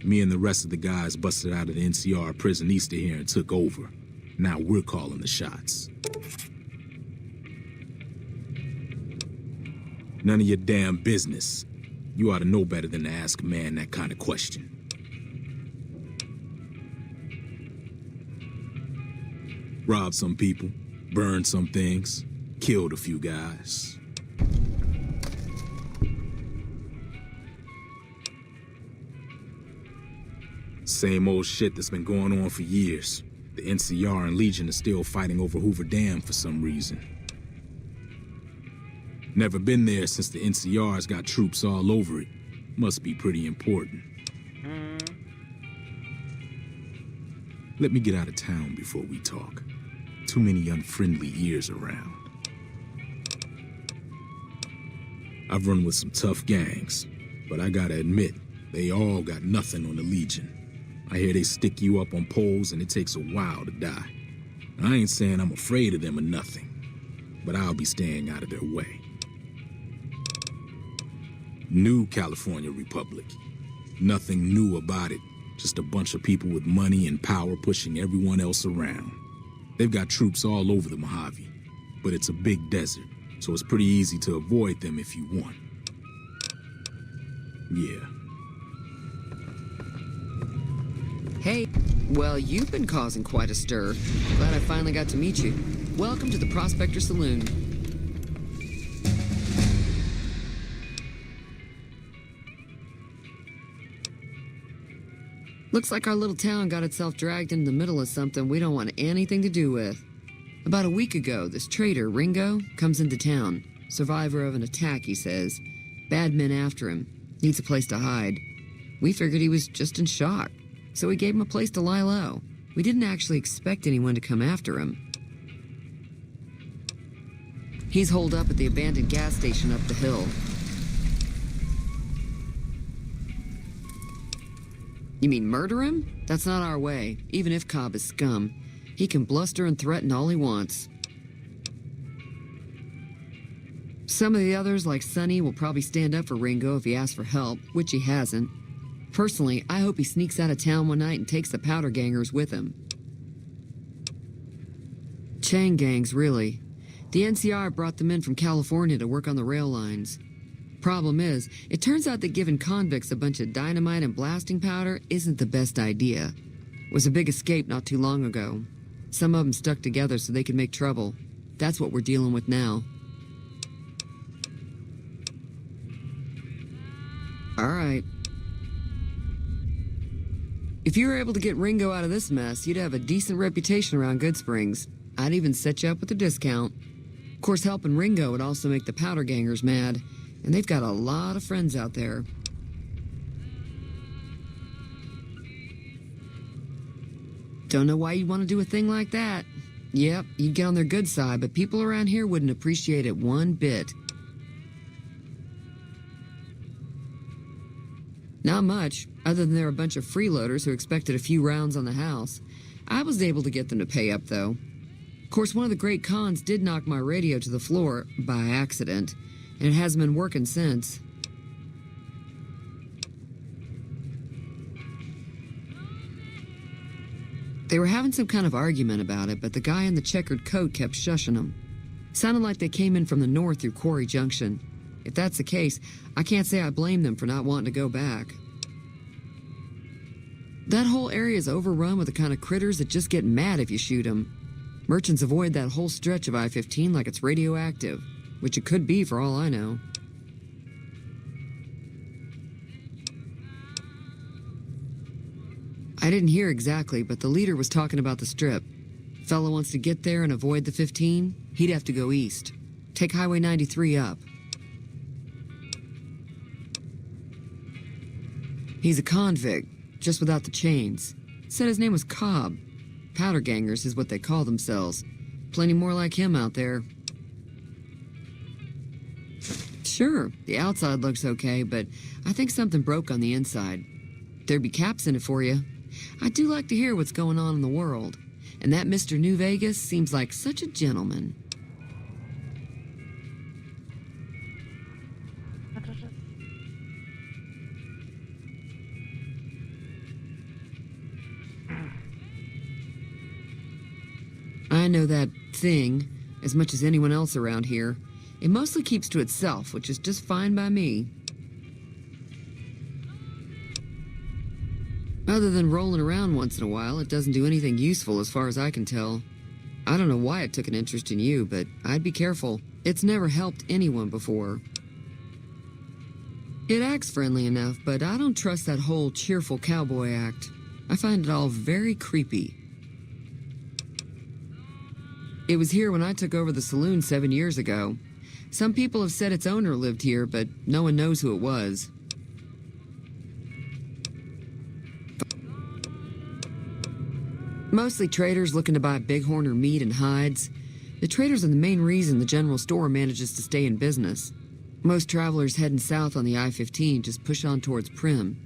Me and the rest of the guys busted out of the NCR prison east of here and took over. Now we're calling the shots. None of your damn business. You ought to know better than to ask a man that kind of question. Robbed some people, burned some things, killed a few guys. Same old shit that's been going on for years. The NCR and Legion are still fighting over Hoover Dam for some reason. Never been there since the NCR's got troops all over it. Must be pretty important. Let me get out of town before we talk. Too many unfriendly ears around. I've run with some tough gangs, but I gotta admit, they all got nothing on the Legion. I hear they stick you up on poles and it takes a while to die. I ain't saying I'm afraid of them or nothing, but I'll be staying out of their way. New California Republic. Nothing new about it. Just a bunch of people with money and power pushing everyone else around. They've got troops all over the Mojave, but it's a big desert, so it's pretty easy to avoid them if you want. Yeah. Hey, well, you've been causing quite a stir. Glad I finally got to meet you. Welcome to the Prospector Saloon. Looks like our little town got itself dragged into the middle of something we don't want anything to do with. About a week ago, this trader, Ringo, comes into town. Survivor of an attack, he says. Bad men after him. Needs a place to hide. We figured he was just in shock, so we gave him a place to lie low. We didn't actually expect anyone to come after him. He's holed up at the abandoned gas station up the hill. You mean murder him? That's not our way, even if Cobb is scum. He can bluster and threaten all he wants. Some of the others, like Sonny, will probably stand up for Ringo if he asks for help, which he hasn't. Personally, I hope he sneaks out of town one night and takes the powder gangers with him. Chain gangs, really. The NCR brought them in from California to work on the rail lines. Problem is, it turns out that giving convicts a bunch of dynamite and blasting powder isn't the best idea. It was a big escape not too long ago. Some of them stuck together so they could make trouble. That's what we're dealing with now. All right. If you were able to get Ringo out of this mess, you'd have a decent reputation around Good Springs. I'd even set you up with a discount. Of course, helping Ringo would also make the powder gangers mad, and they've got a lot of friends out there. Don't know why you'd want to do a thing like that. Yep, you'd get on their good side, but people around here wouldn't appreciate it one bit. Not much, other than they're a bunch of freeloaders who expected a few rounds on the house. I was able to get them to pay up, though. Of course, one of the great cons did knock my radio to the floor, by accident, and it hasn't been working since. They were having some kind of argument about it, but the guy in the checkered coat kept shushing them. Sounded like they came in from the north through Quarry Junction. If that's the case, I can't say I blame them for not wanting to go back. That whole area is overrun with the kind of critters that just get mad if you shoot them. Merchants avoid that whole stretch of I-15 like it's radioactive, which it could be for all I know. I didn't hear exactly, but the leader was talking about the strip. Fellow wants to get there and avoid the 15, he'd have to go east. Take Highway 93 up. He's a convict, just without the chains. Said his name was Cobb. Powder gangers is what they call themselves. Plenty more like him out there. Sure, the outside looks okay, but I think something broke on the inside. There'd be caps in it for you. I do like to hear what's going on in the world. And that Mr. New Vegas seems like such a gentleman. I know that thing as much as anyone else around here. It mostly keeps to itself, which is just fine by me. Other than rolling around once in a while, it doesn't do anything useful as far as I can tell. I don't know why it took an interest in you, but I'd be careful. It's never helped anyone before. It acts friendly enough, but I don't trust that whole cheerful cowboy act. I find it all very creepy. It was here when I took over the saloon 7 years ago. Some people have said its owner lived here, but no one knows who it was. Mostly traders looking to buy bighorn or meat and hides. The traders are the main reason the general store manages to stay in business. Most travelers heading south on the I-15 just push on towards Prim,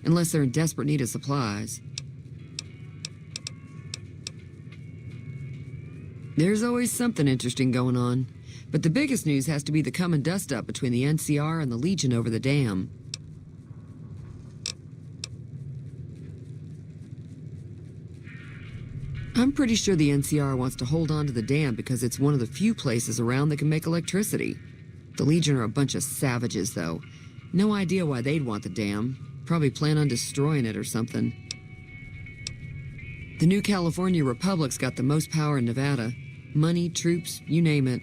unless they're in desperate need of supplies. There's always something interesting going on, but the biggest news has to be the coming dust-up between the NCR and the Legion over the dam. I'm pretty sure the NCR wants to hold on to the dam because it's one of the few places around that can make electricity. The Legion are a bunch of savages, though. No idea why they'd want the dam. Probably plan on destroying it or something. The New California Republic's got the most power in Nevada. Money, troops, you name it.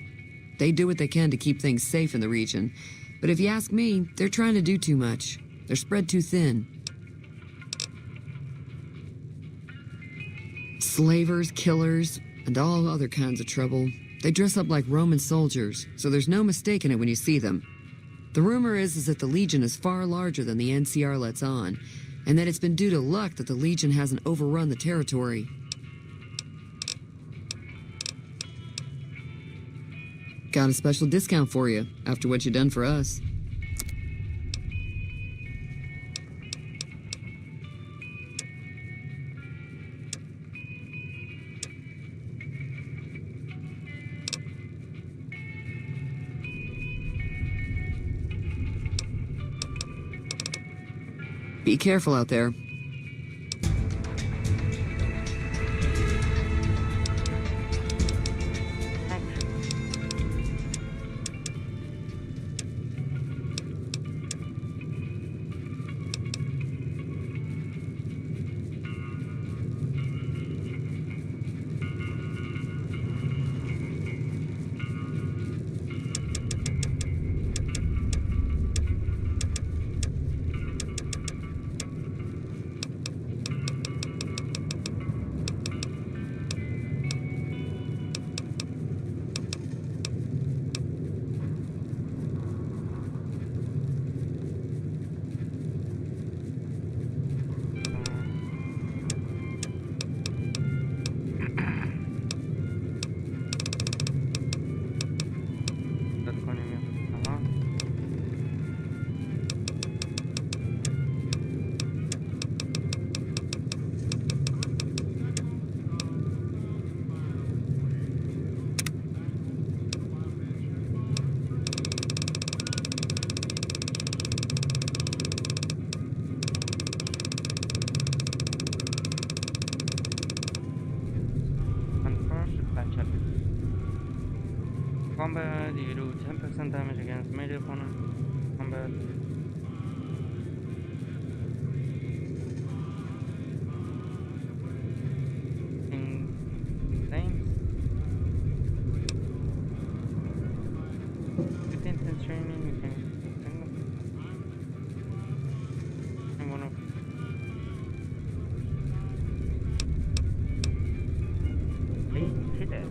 They do what they can to keep things safe in the region. But if you ask me, they're trying to do too much. They're spread too thin. Slavers, killers, and all other kinds of trouble. They dress up like Roman soldiers, so there's no mistaking it when you see them. The rumor is that the Legion is far larger than the NCR lets on, and that it's been due to luck that the Legion hasn't overrun the territory. Got a special discount for you, after what you done for us. Be careful out there. Combat, you do 10% damage against melee opponent. Combat. Insane. 15% training, you can. And one of. Hit it.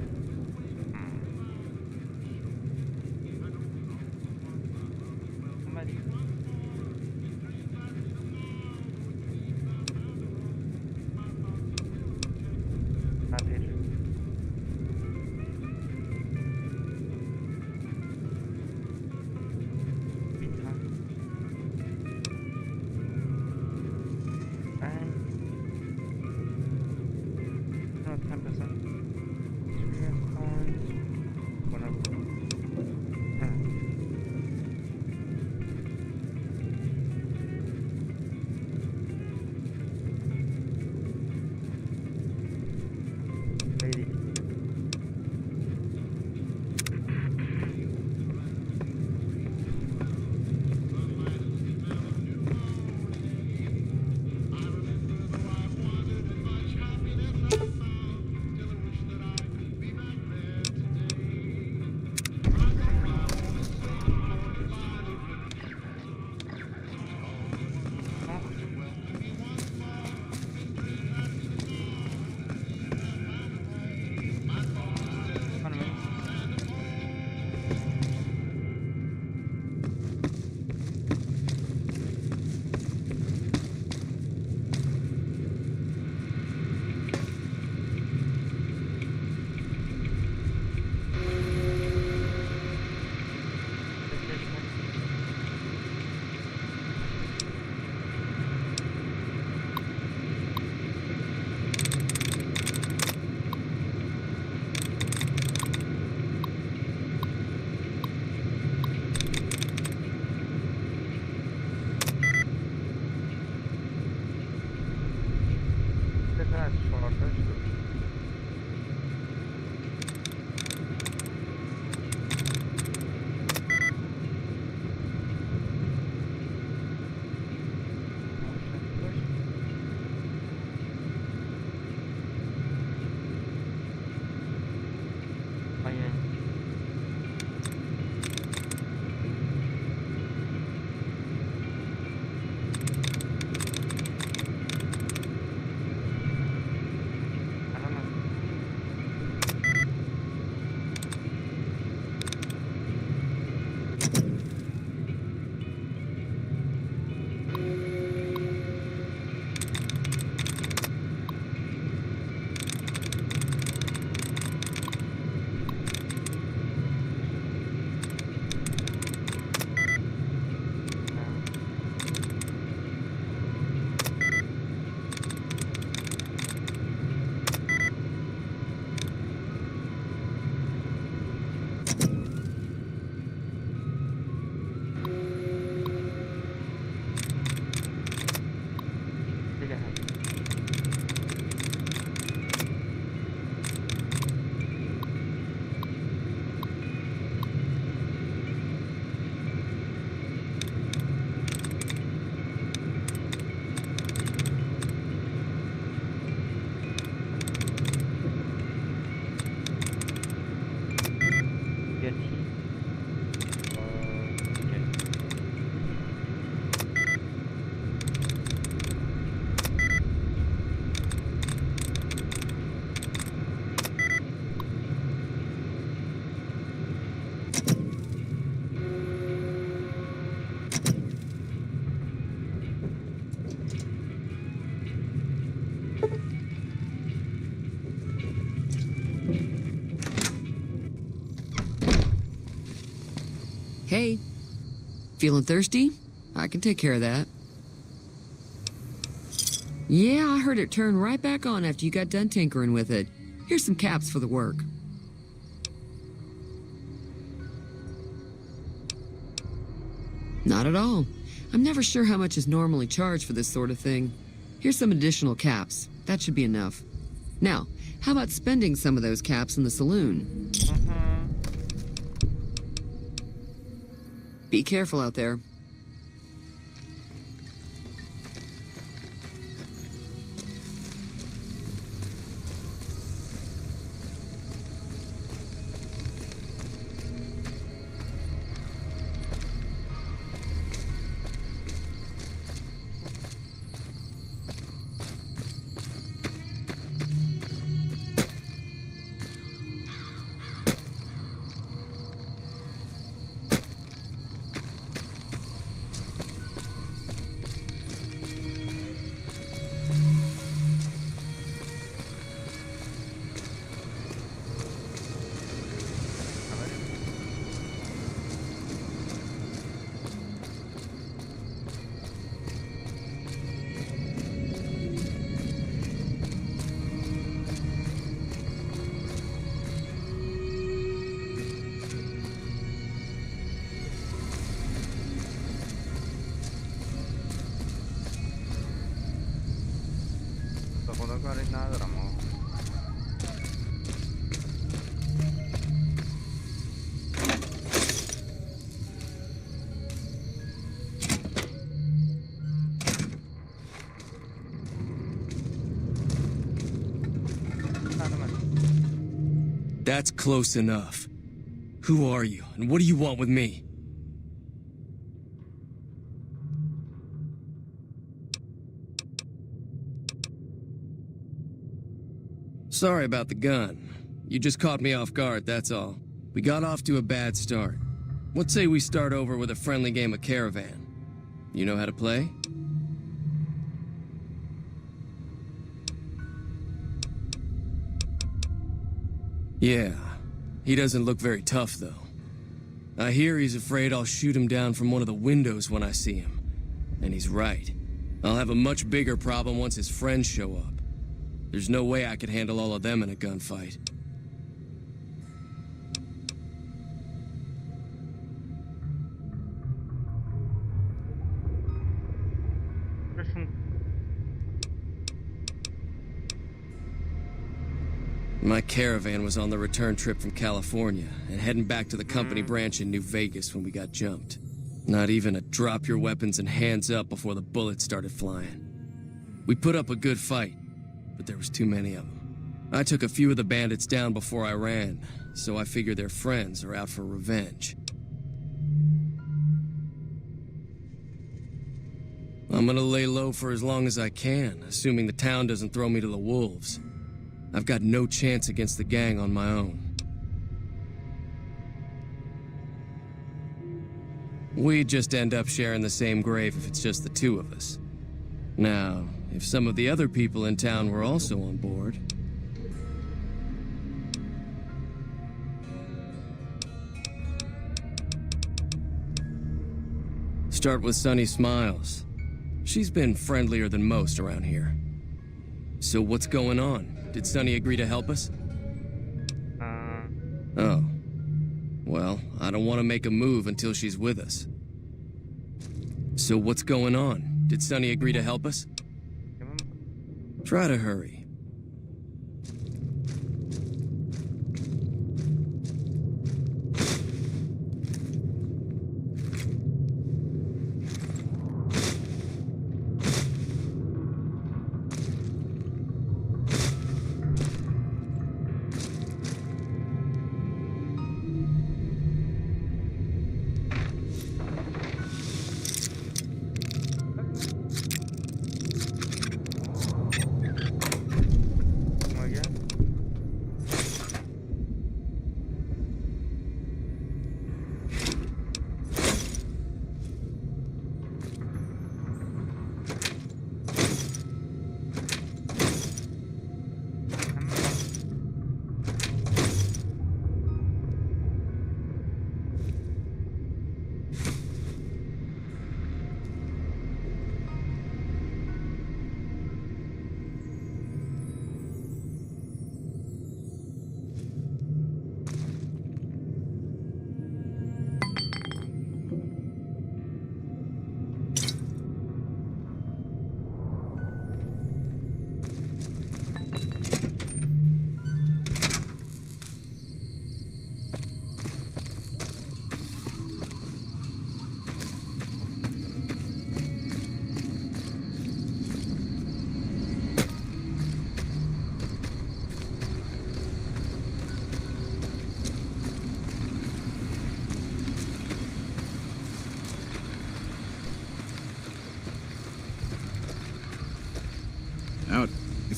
Hey, feeling thirsty? I can take care of that. Yeah, I heard it turn right back on after you got done tinkering with it. Here's some caps for the work. Not at all. I'm never sure how much is normally charged for this sort of thing. Here's some additional caps. That should be enough. Now, how about spending some of those caps in the saloon? Be careful out there. خدا کاری ندارم That's close enough. Who are you, and what do you want with me? Sorry about the gun. You just caught me off guard, that's all. We got off to a bad start. What say we start over with a friendly game of Caravan? You know how to play? Yeah, he doesn't look very tough, though. I hear he's afraid I'll shoot him down from one of the windows when I see him. And he's right. I'll have a much bigger problem once his friends show up. There's no way I could handle all of them in a gunfight. My caravan was on the return trip from California and heading back to the company branch in New Vegas when we got jumped. Not even a drop your weapons and hands up before the bullets started flying. We put up a good fight, but there was too many of them. I took a few of the bandits down before I ran, so I figure their friends are out for revenge. I'm gonna lay low for as long as I can, assuming the town doesn't throw me to the wolves. I've got no chance against the gang on my own. We'd just end up sharing the same grave if it's just the two of us. Now, if some of the other people in town were also on board... Start with Sunny Smiles. She's been friendlier than most around here. So what's going on? Did Sunny agree to help us? Oh. Well, I don't want to make a move until she's with us. So what's going on? Did Sunny agree to help us? Try to hurry.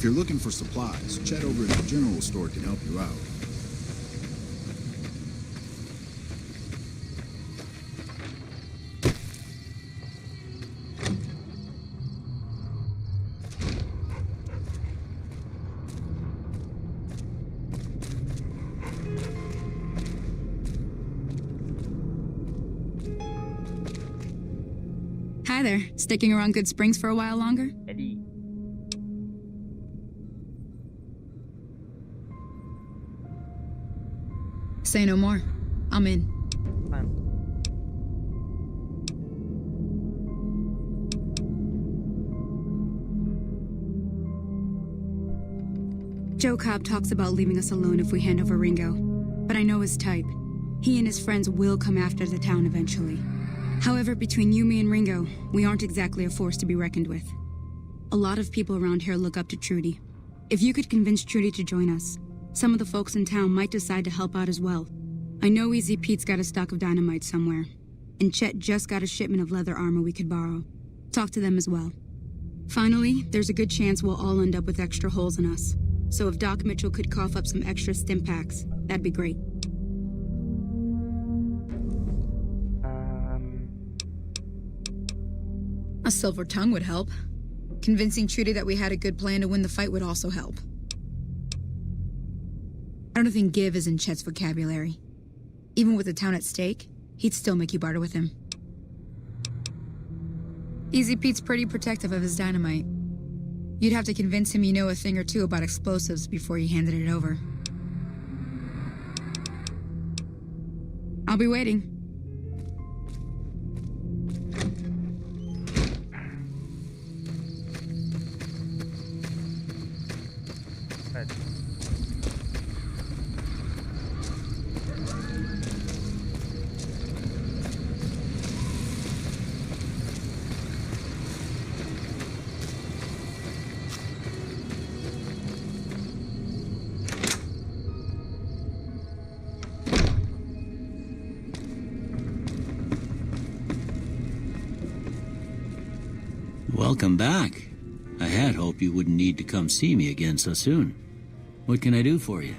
you're looking for supplies, Chet over at the general store can help you out. Hi there. Sticking around Good Springs for a while longer? Eddie. Say no more. I'm in. Joe Cobb talks about leaving us alone if we hand over Ringo, but I know his type. He and his friends will come after the town eventually. However, between you, me, and Ringo, we aren't exactly a force to be reckoned with. A lot of people around here look up to Trudy. If you could convince Trudy to join us, some of the folks in town might decide to help out as well. I know Easy Pete's got a stock of dynamite somewhere, and Chet just got a shipment of leather armor we could borrow. Talk to them as well. Finally, there's a good chance we'll all end up with extra holes in us. So if Doc Mitchell could cough up some extra stim packs, that'd be great. A silver tongue would help. Convincing Trudy that we had a good plan to win the fight would also help. I don't think give is in Chet's vocabulary. Even with the town at stake, he'd still make you barter with him. Easy Pete's pretty protective of his dynamite. You'd have to convince him you know a thing or two about explosives before you handed it over. I'll be waiting. Welcome back. I had hoped you wouldn't need to come see me again so soon. What can I do for you?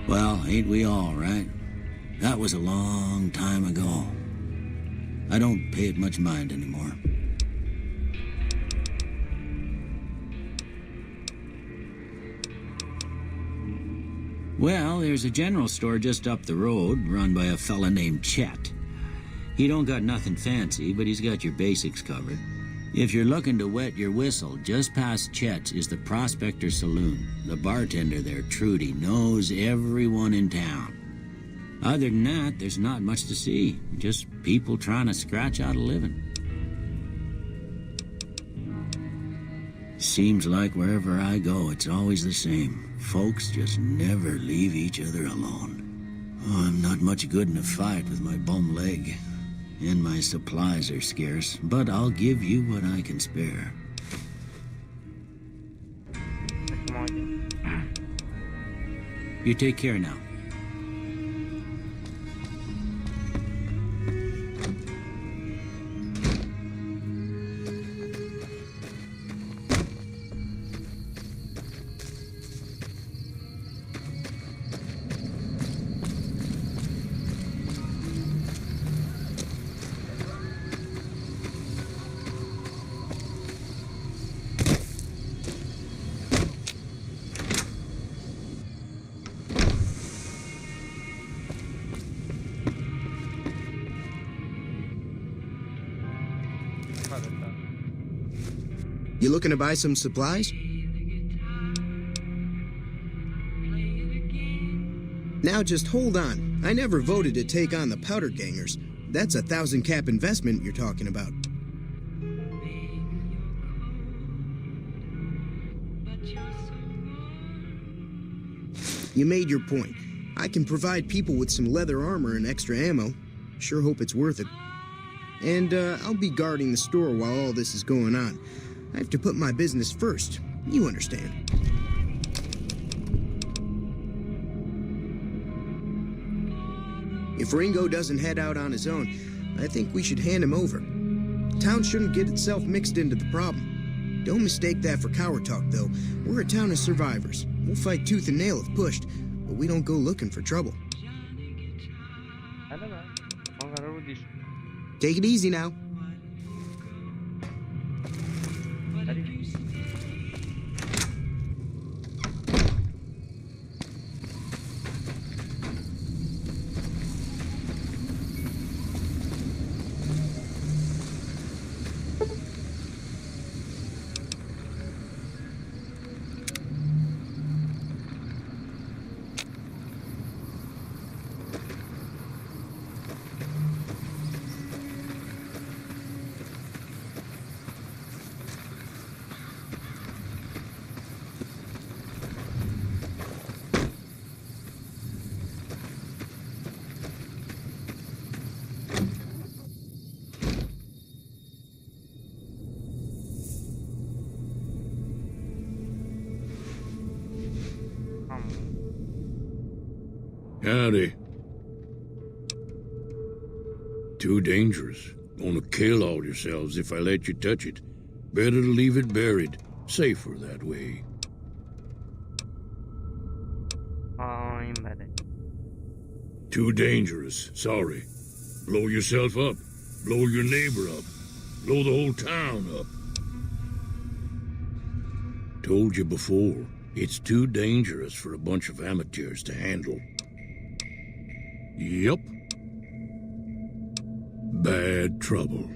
Well, ain't we all, right? That was a long time ago. I don't pay it much mind anymore. Well, there's a general store just up the road, run by a fella named Chet. He don't got nothing fancy, but he's got your basics covered. If you're looking to wet your whistle, just past Chet's is the Prospector Saloon. The bartender there, Trudy, knows everyone in town. Other than that, there's not much to see. Just people trying to scratch out a living. Seems like wherever I go, it's always the same. Folks just never leave each other alone. Oh, I'm not much good in a fight with my bum leg. And my supplies are scarce, but I'll give you what I can spare. You take care now. You looking to buy some supplies? Now just hold on. I never voted to take on the powder gangers. That's a 1,000-cap investment you're talking about. You made your point. I can provide people with some leather armor and extra ammo. Sure hope it's worth it. And I'll be guarding the store while all this is going on. I have to put my business first. You understand. If Ringo doesn't head out on his own, I think we should hand him over. Town shouldn't get itself mixed into the problem. Don't mistake that for coward talk, though. We're a town of survivors. We'll fight tooth and nail if pushed, but we don't go looking for trouble. Take it easy now. Howdy. Too dangerous. Gonna kill all yourselves if I let you touch it. Better to leave it buried. Safer that way. Too dangerous. Sorry. Blow yourself up. Blow your neighbor up. Blow the whole town up. Told you before, it's too dangerous for a bunch of amateurs to handle. Yup. Bad trouble.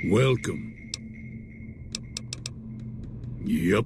Welcome. Yup.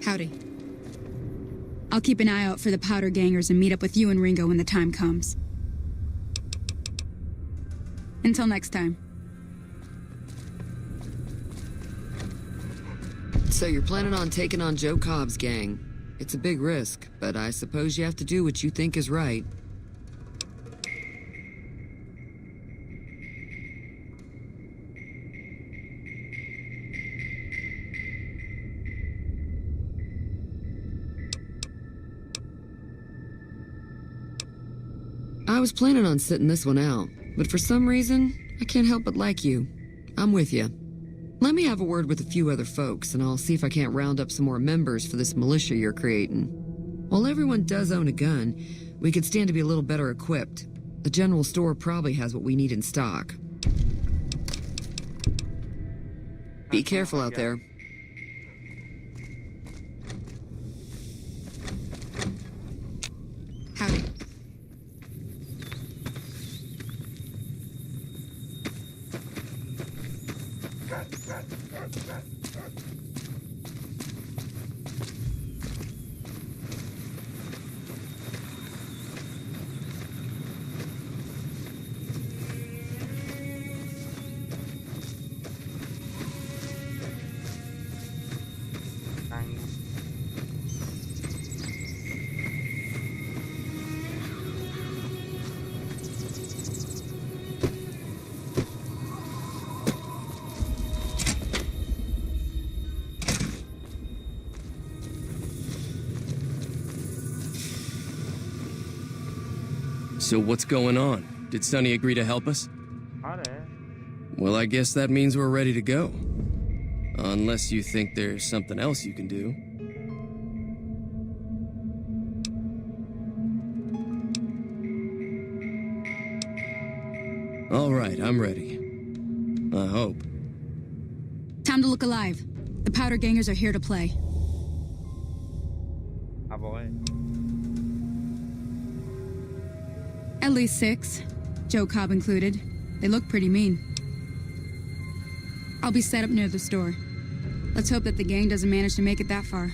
Howdy. I'll keep an eye out for the powder gangers and meet up with you and Ringo when the time comes. Until next time. So you're planning on taking on Joe Cobb's gang. It's a big risk, but I suppose you have to do what you think is right. I was planning on sitting this one out, but for some reason, I can't help but like you. I'm with you. Let me have a word with a few other folks, and I'll see if I can't round up some more members for this militia you're creating. While everyone does own a gun, we could stand to be a little better equipped. The general store probably has what we need in stock. Be careful out there. Howdy. So what's going on? Did Sonny agree to help us? Well, I guess that means we're ready to go. Unless you think there's something else you can do. All right, I'm ready. I hope. Time to look alive. The powder gangers are here to play. At least 6, Joe Cobb included. They look pretty mean. I'll be set up near the store. Let's hope that the gang doesn't manage to make it that far.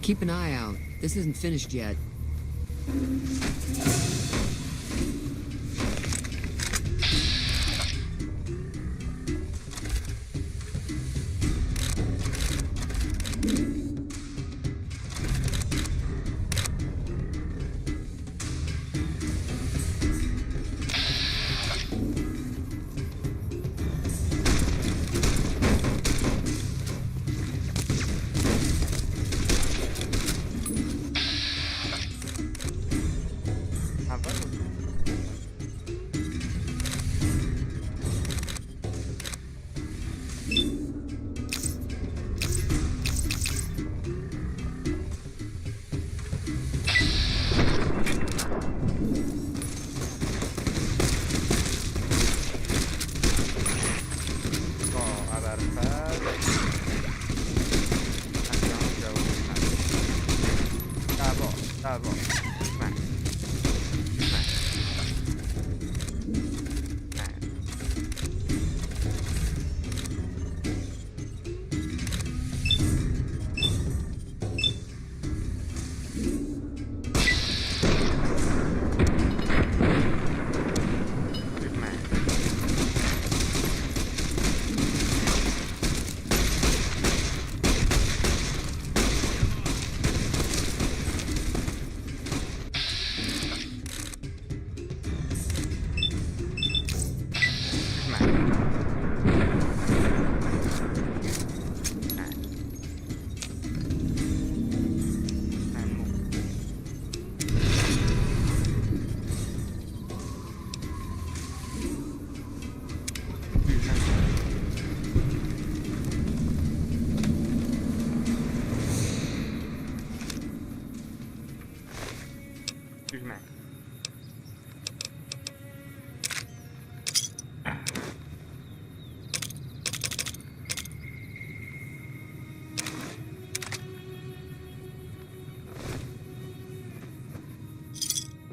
Keep an eye out. This isn't finished yet.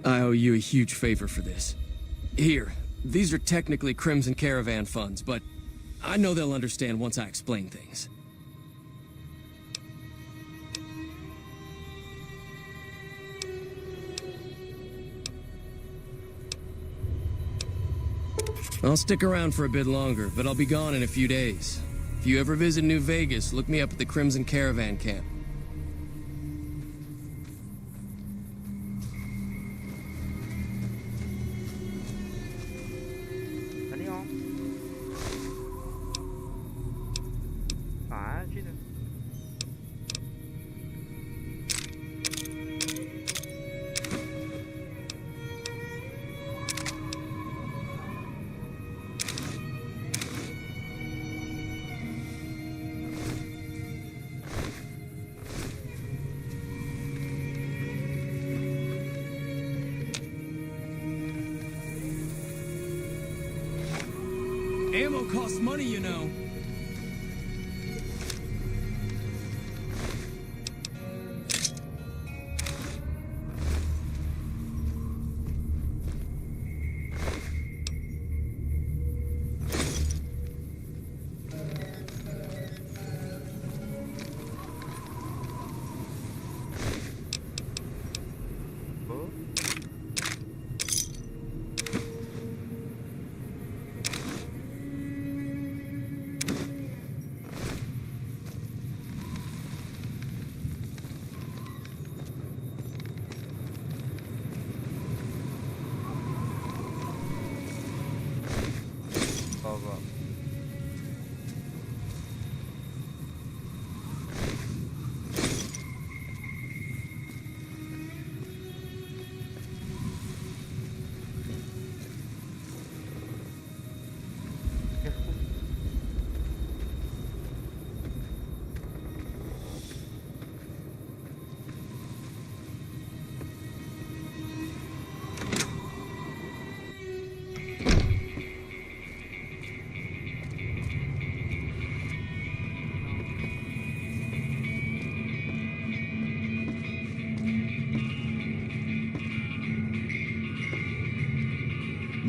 I owe you a huge favor for this. Here, these are technically Crimson Caravan funds, but I know they'll understand once I explain things. I'll stick around for a bit longer, but I'll be gone in a few days. If you ever visit New Vegas, look me up at the Crimson Caravan camp. costs money, you know.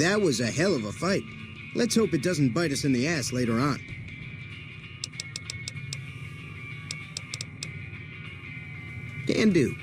That was a hell of a fight. Let's hope it doesn't bite us in the ass later on. Can do.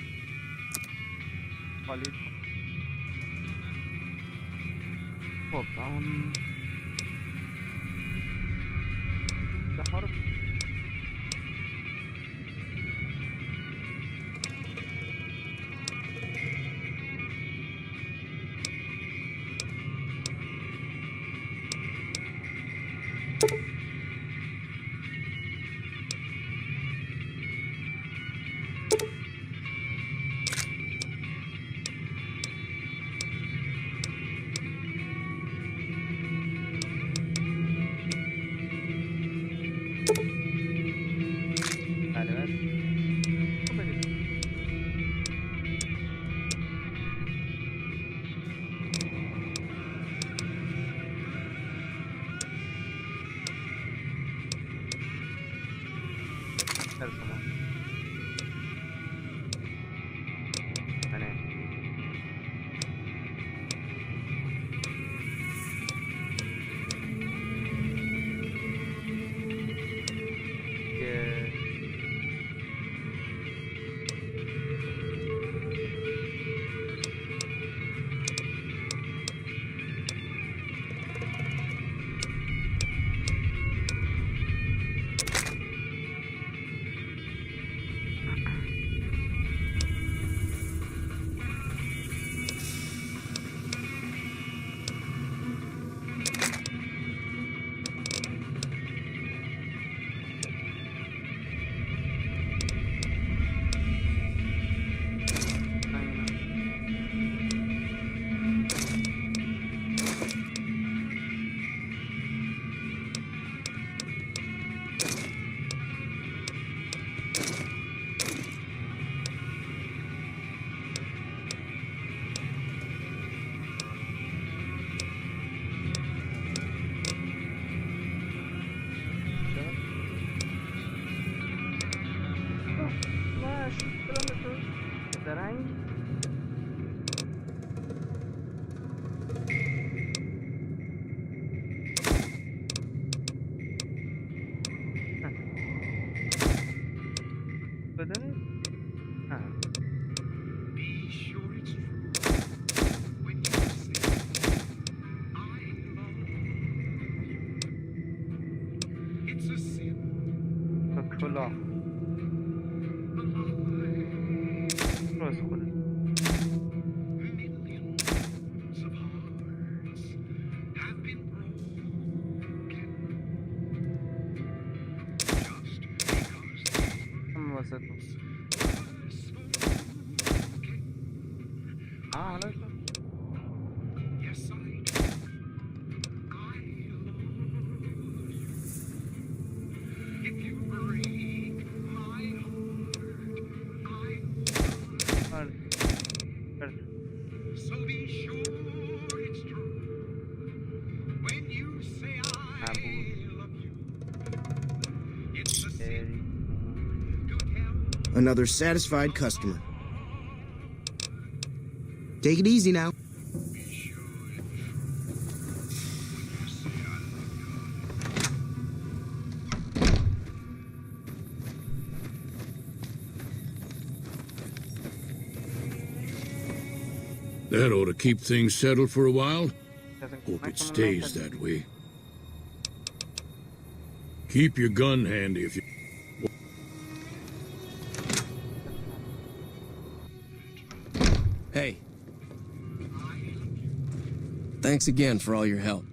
خب Another satisfied customer. Take it easy now. That ought to keep things settled for a while. Hope it stays that way. Keep your gun handy if you... Hey. Thanks again for all your help.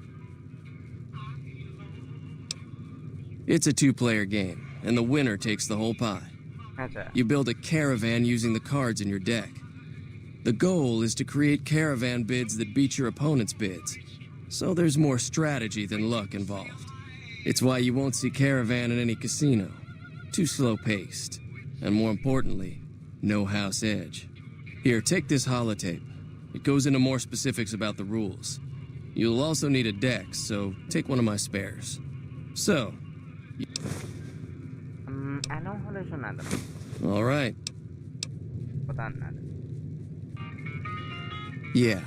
It's a two-player game, and the winner takes the whole pie. You build a caravan using the cards in your deck. The goal is to create caravan bids that beat your opponent's bids. So there's more strategy than luck involved. It's why you won't see caravan in any casino. Too slow-paced. And more importantly, no house edge. Here, take this holotape. It goes into more specifics about the rules. You'll also need a deck, so take one of my spares. So... All right. Yeah.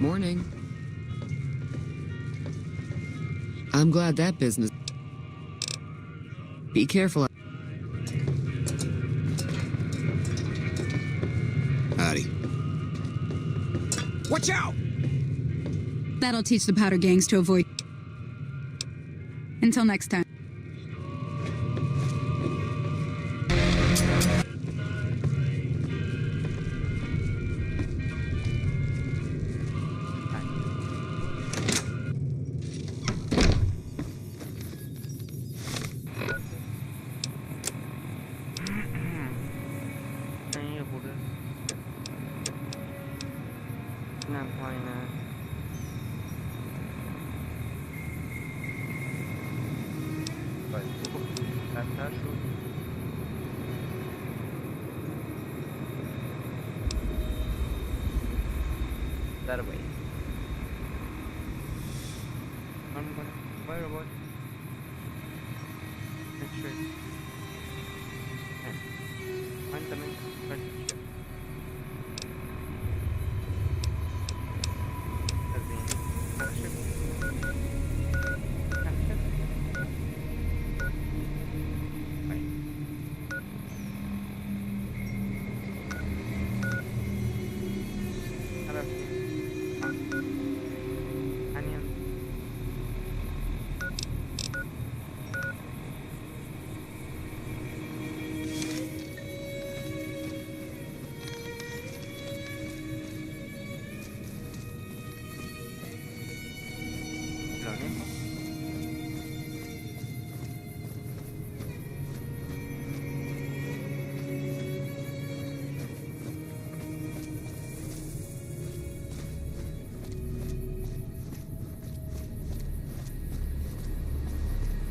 Morning. I'm glad that business... Be careful. Howdy. Watch out! That'll teach the powder gangs to avoid... Until next time. That way. I'm gonna fire a bot. Next straight. And find the main front ship.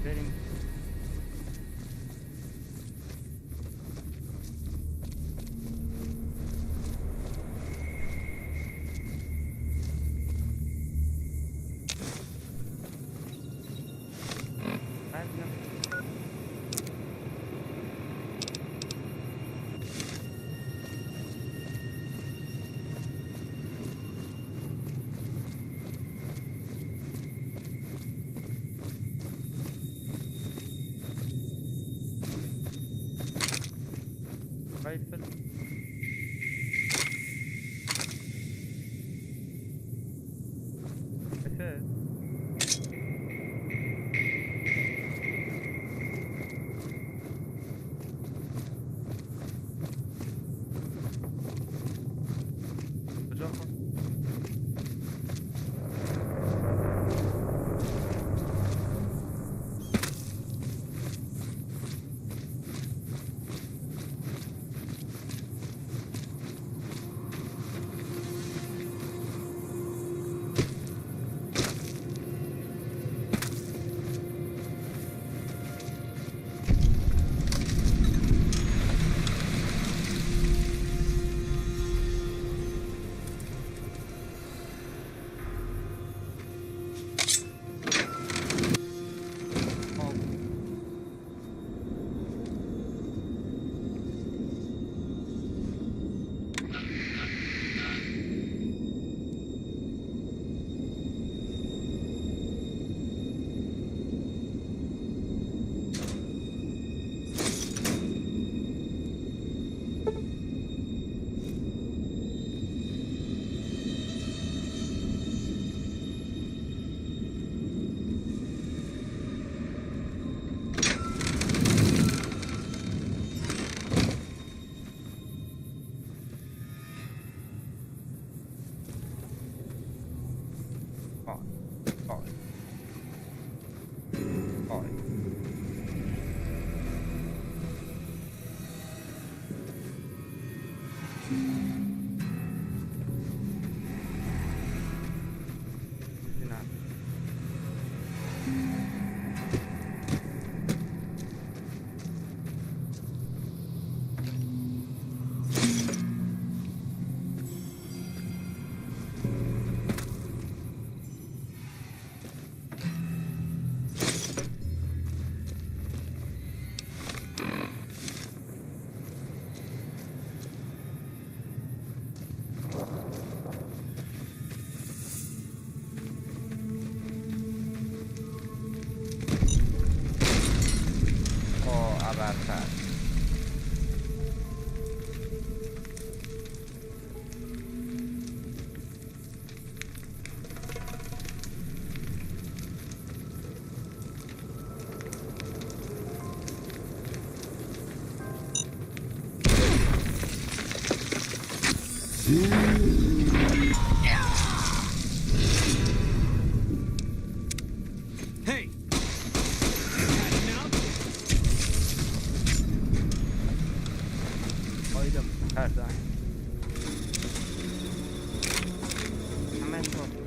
بریم. rifle. Okay. معتبرتر. Hey! آیدم پردن همه شد.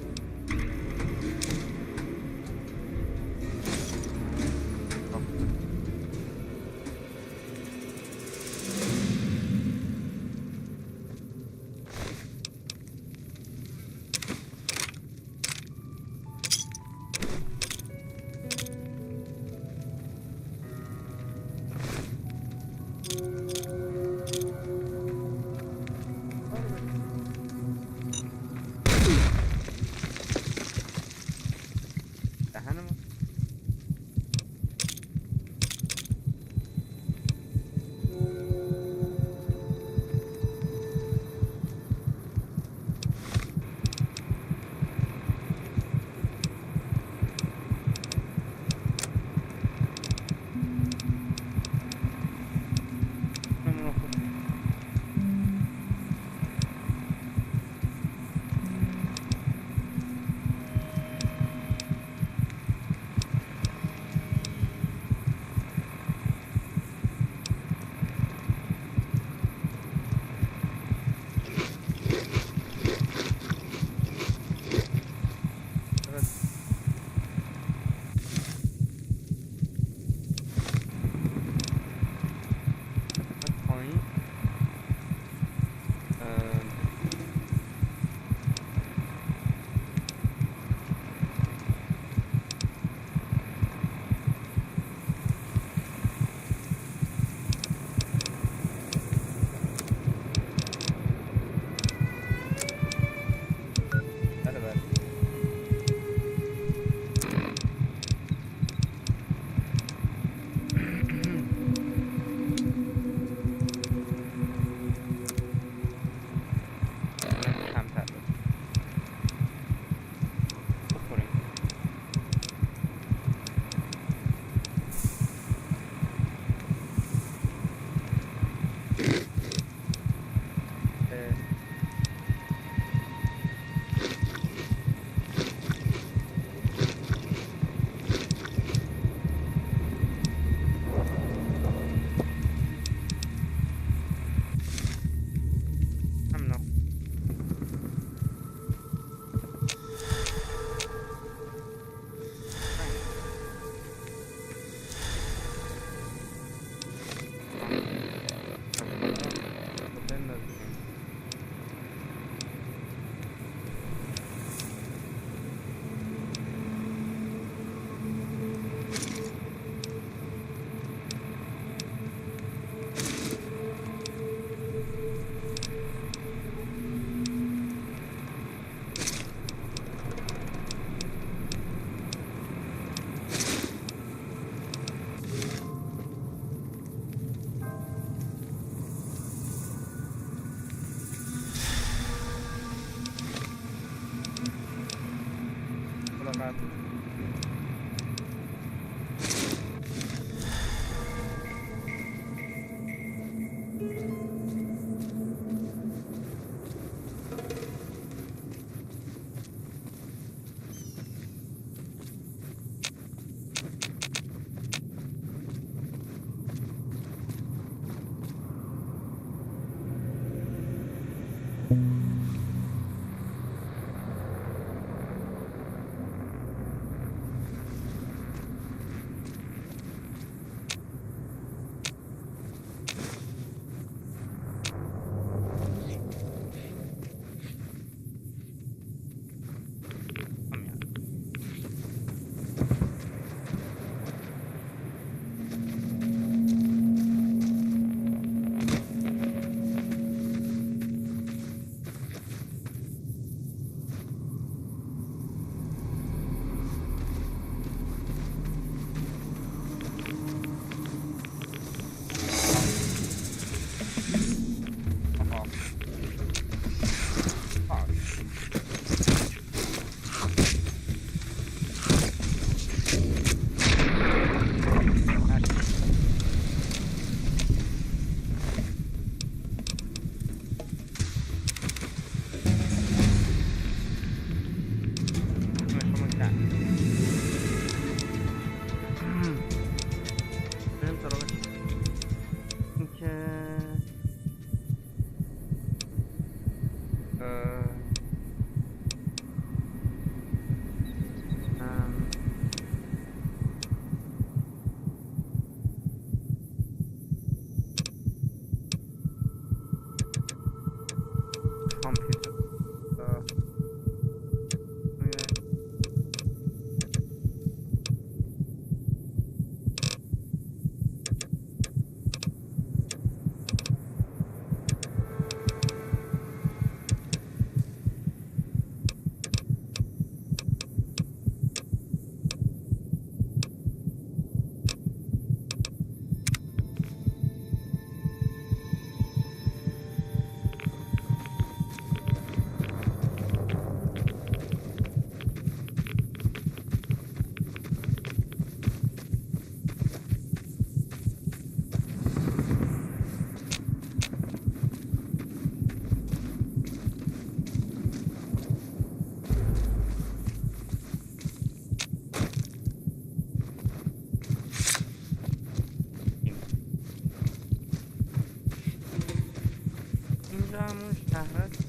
شهر است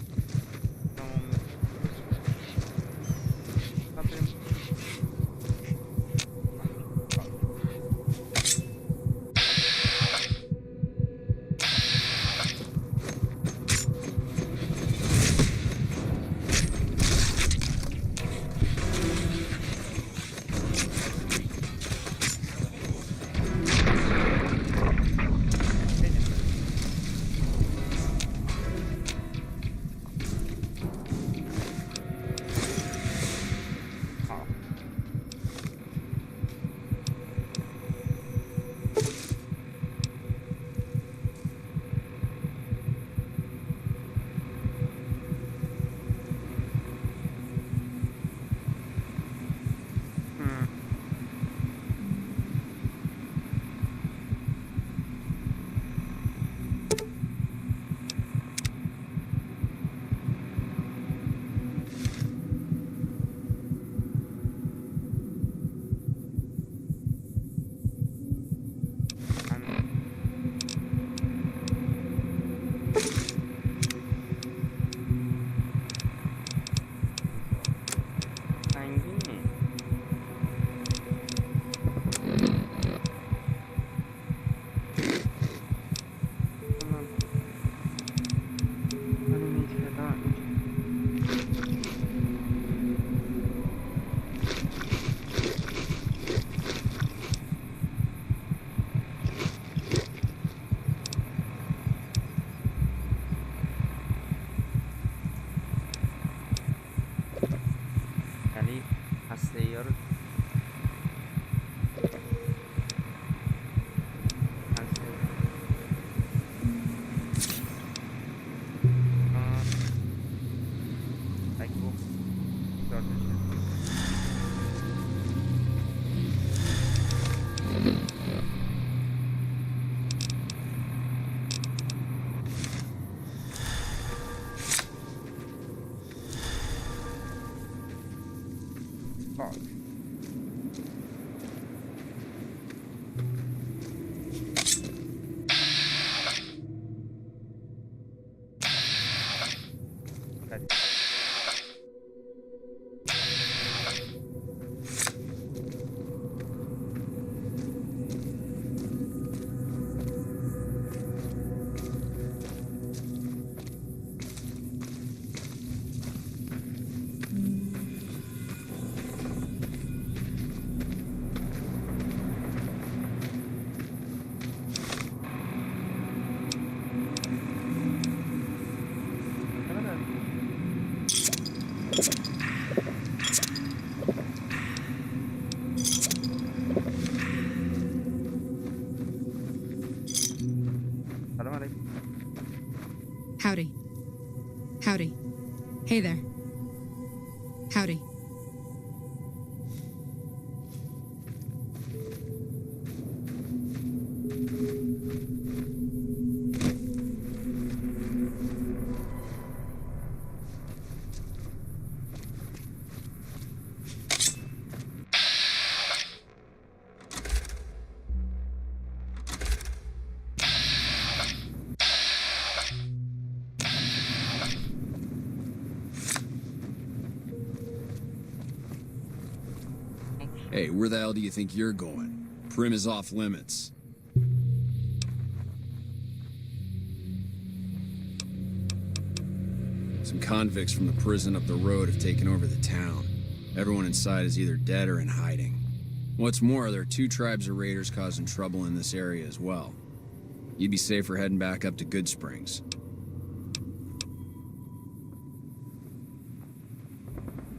تمام بریم. Howdy. Howdy. Hey there. Howdy. Hey, where the hell do you think you're going? Prim is off limits. Some convicts from the prison up the road have taken over the town. Everyone inside is either dead or in hiding. What's more, there are 2 tribes of raiders causing trouble in this area as well. You'd be safer heading back up to Good Springs.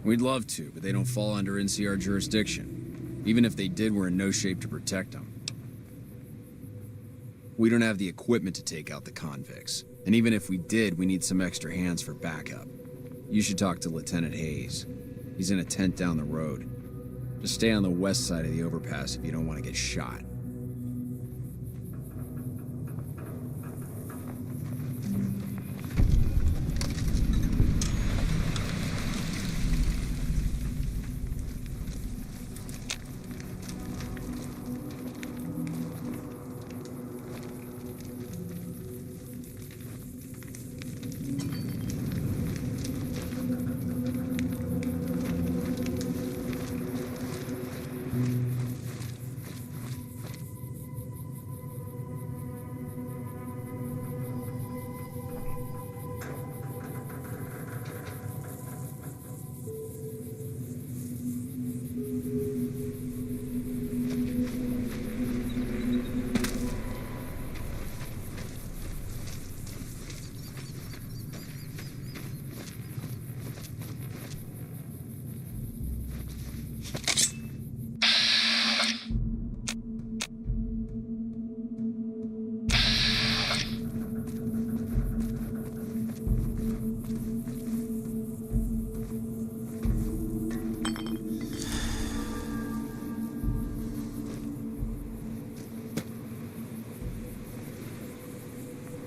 We'd love to, but they don't fall under NCR jurisdiction. Even if they did, we're in no shape to protect them. We don't have the equipment to take out the convicts. And even if we did, we need some extra hands for backup. You should talk to Lieutenant Hayes. He's in a tent down the road. Just stay on the west side of the overpass if you don't want to get shot.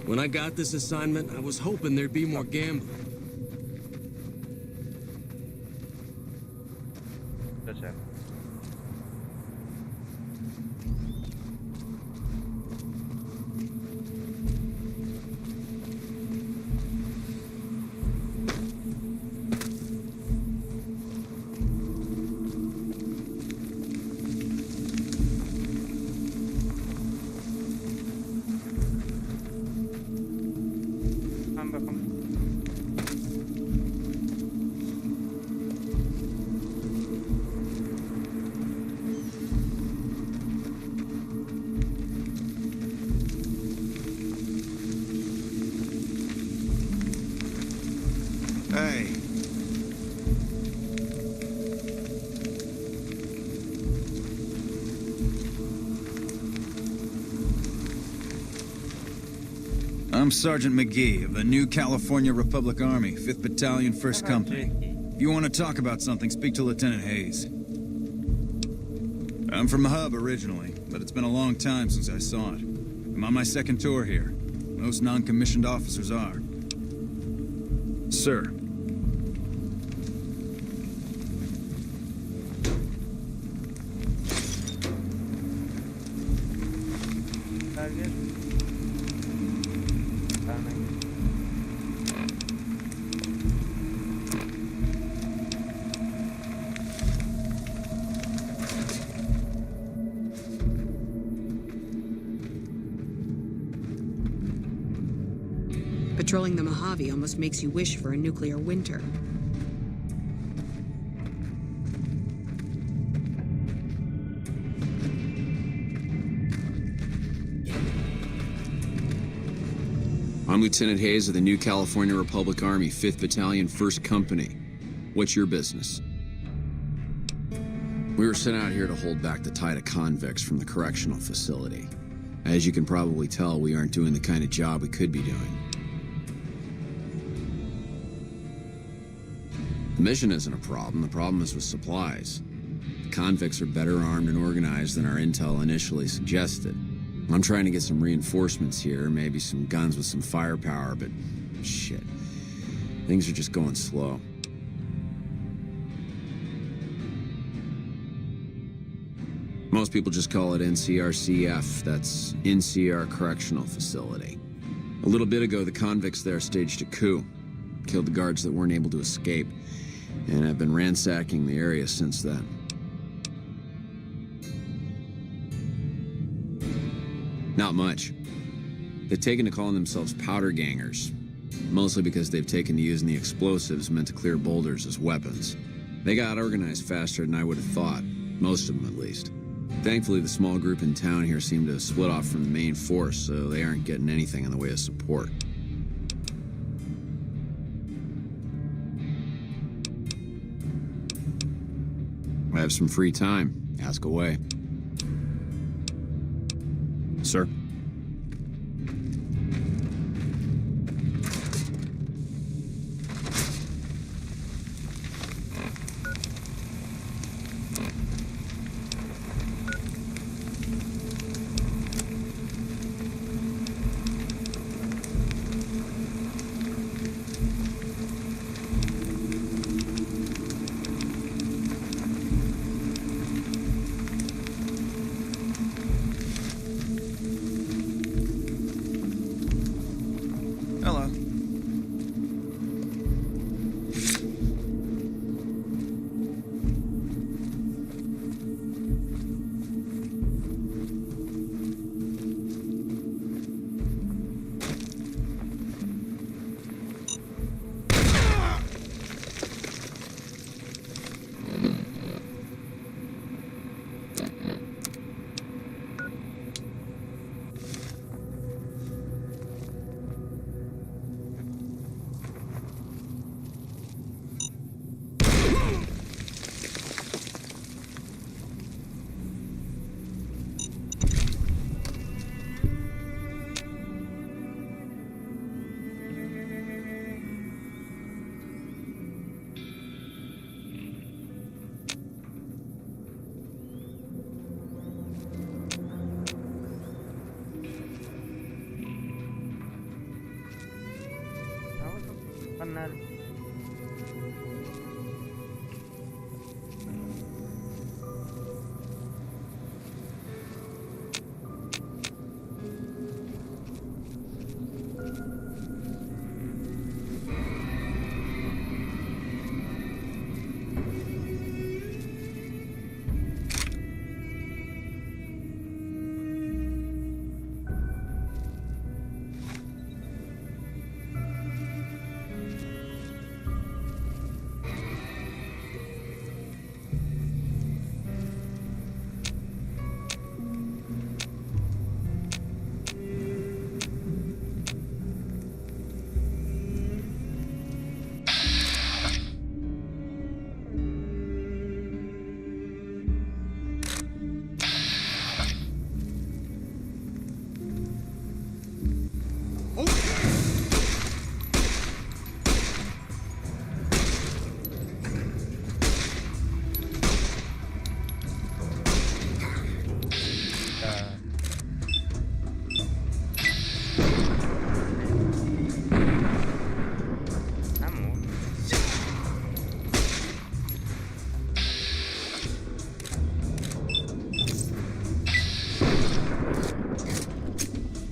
When I got this assignment, I was hoping there'd be more gambling. بچه. Hey. I'm Sergeant McGee of the New California Republic Army, 5th Battalion, 1st Company. If you want to talk about something, speak to Lieutenant Hayes. I'm from the hub originally, but it's been a long time since I saw it. I'm on my second tour here. Most non-commissioned officers are. Sir. Patrolling the Mojave almost makes you wish for a nuclear winter. I'm Lieutenant Hayes of the New California Republic Army, 5th Battalion, 1st Company. What's your business? We were sent out here to hold back the tide of convicts from the correctional facility. As you can probably tell, we aren't doing the kind of job we could be doing. The mission isn't a problem. The problem is with supplies. The convicts are better armed and organized than our intel initially suggested. I'm trying to get some reinforcements here, maybe some guns with some firepower, but shit. Things are just going slow. Most people just call it NCRCF. That's NCR Correctional Facility. A little bit ago, the convicts there staged a coup. Killed the guards that weren't able to escape. And I've been ransacking the area since then. Not much. They've taken to calling themselves powder gangers, mostly because they've taken to using the explosives meant to clear boulders as weapons. They got organized faster than I would have thought, most of them at least. Thankfully, the small group in town here seem to have split off from the main force, so they aren't getting anything in the way of support. I have some free time. Ask away. Sir?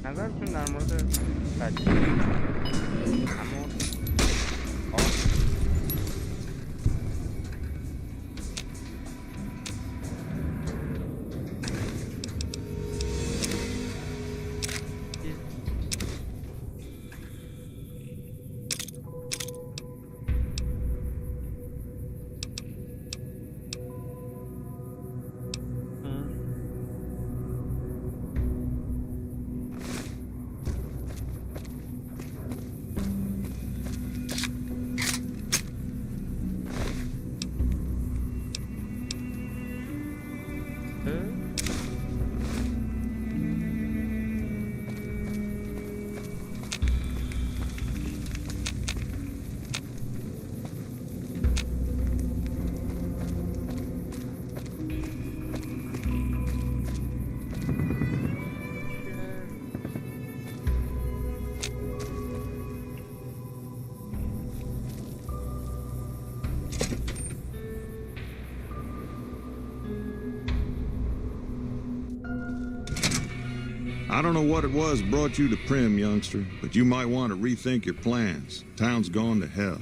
نظرتون در مورد بچه اما I don't know what it was brought you to Prim, youngster, but you might want to rethink your plans. Town's gone to hell.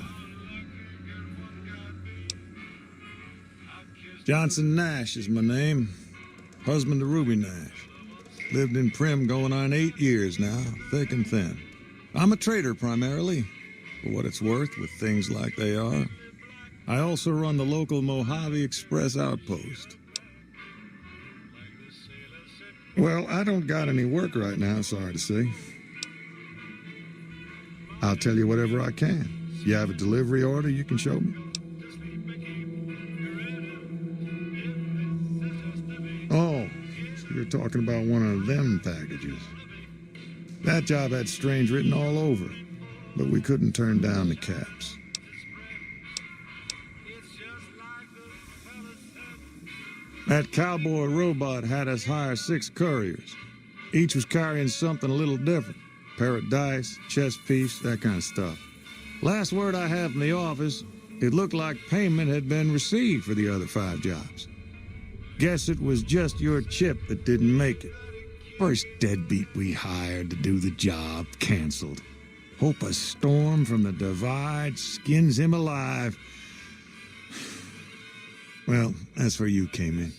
Johnson Nash is my name. Husband to Ruby Nash. Lived in Prim going on 8 years now, thick and thin. I'm a trader primarily, for what it's worth with things like they are. I also run the local Mojave Express outpost. Well, I don't got any work right now, sorry to say. I'll tell you whatever I can. You have a delivery order you can show me? Oh, so you're talking about one of them packages. That job had strange written all over it, but we couldn't turn down the caps. That cowboy robot had us hire 6 couriers. Each was carrying something a little different. Pair of dice, chess piece, that kind of stuff. Last word I have from the office, it looked like payment had been received for the other 5 jobs. Guess it was just your chip that didn't make it. First deadbeat we hired to do the job canceled. Hope a storm from the divide skins him alive. Well, that's where you came in.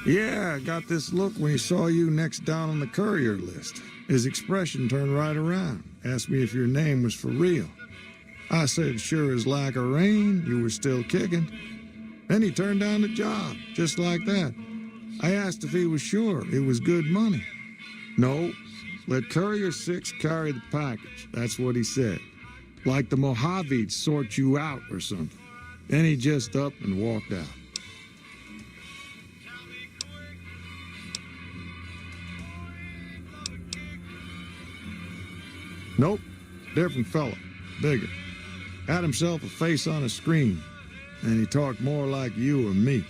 Yeah, I got this look when he saw you next down on the courier list. His expression turned right around, asked me if your name was for real. I said, sure as like a rain, you were still kicking. Then he turned down the job, just like that. I asked if he was sure it was good money. No, let Courier 6 carry the package, that's what he said. Like the Mojave'd sort you out or something. Then he just up and walked out. Nope, different fella, bigger. Had himself a face on a screen, and he talked more like you or me.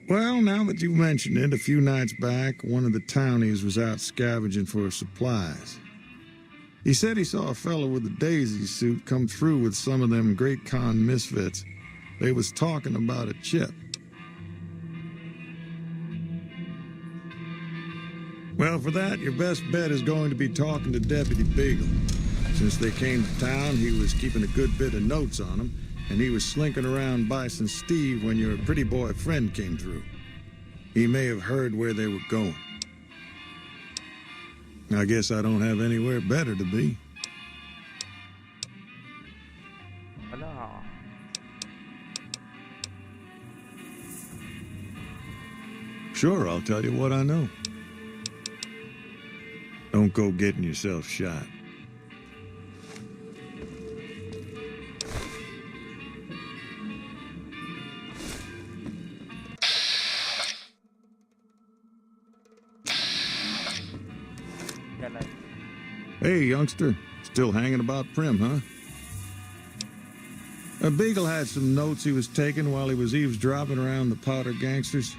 Well, now that you mention it, a few nights back, one of the townies was out scavenging for supplies. He said he saw a fellow with a daisy suit come through with some of them Great Con misfits. They was talking about a chip. Well, for that, your best bet is going to be talking to Deputy Beagle. Since they came to town, he was keeping a good bit of notes on them, and he was slinking around Bison Steve when your pretty boy friend came through. He may have heard where they were going. I guess I don't have anywhere better to be. Hola. Sure, I'll tell you what I know. Don't go getting yourself shot. Hey, youngster. Still hanging about Prim, huh? Beagle had some notes he was taking while he was eavesdropping around the Powder gangsters.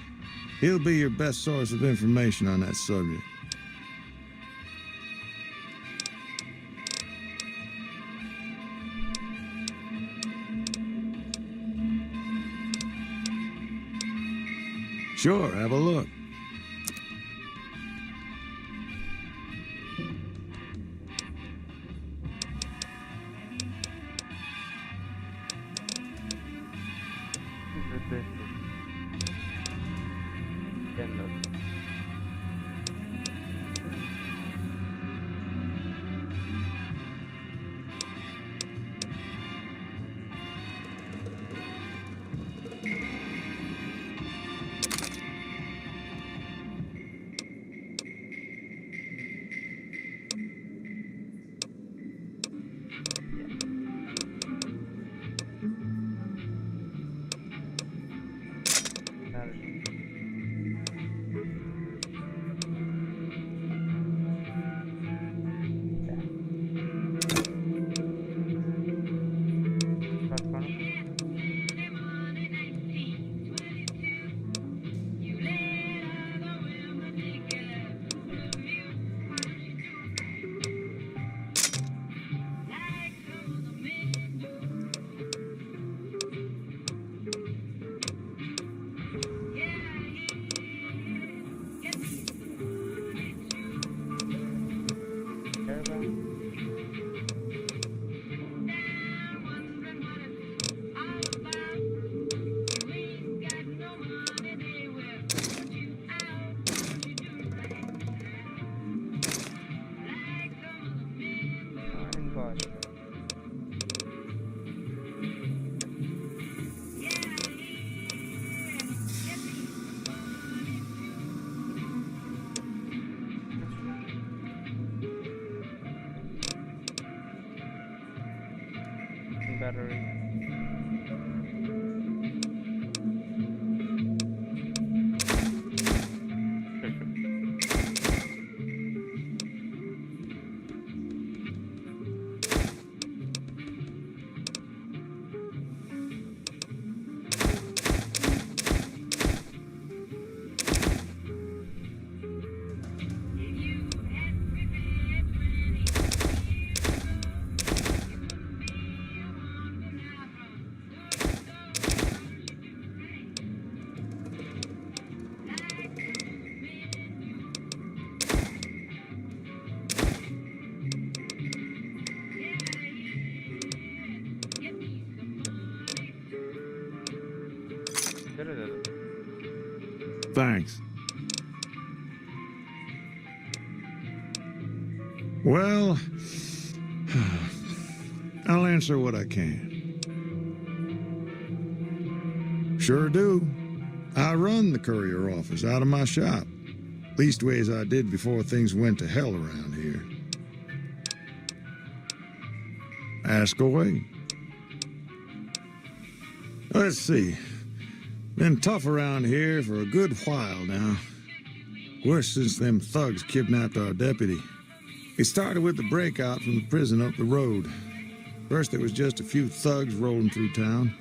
He'll be your best source of information on that subject. Sure, have a look. Battery. Thanks. Well, I'll answer what I can. Sure do. I run the courier office out of my shop. Leastways I did before things went to hell around here. Ask away. Let's see. Been tough around here for a good while now. Worse since them thugs kidnapped our deputy. It started with the breakout from the prison up the road. First there was just a few thugs rolling through town,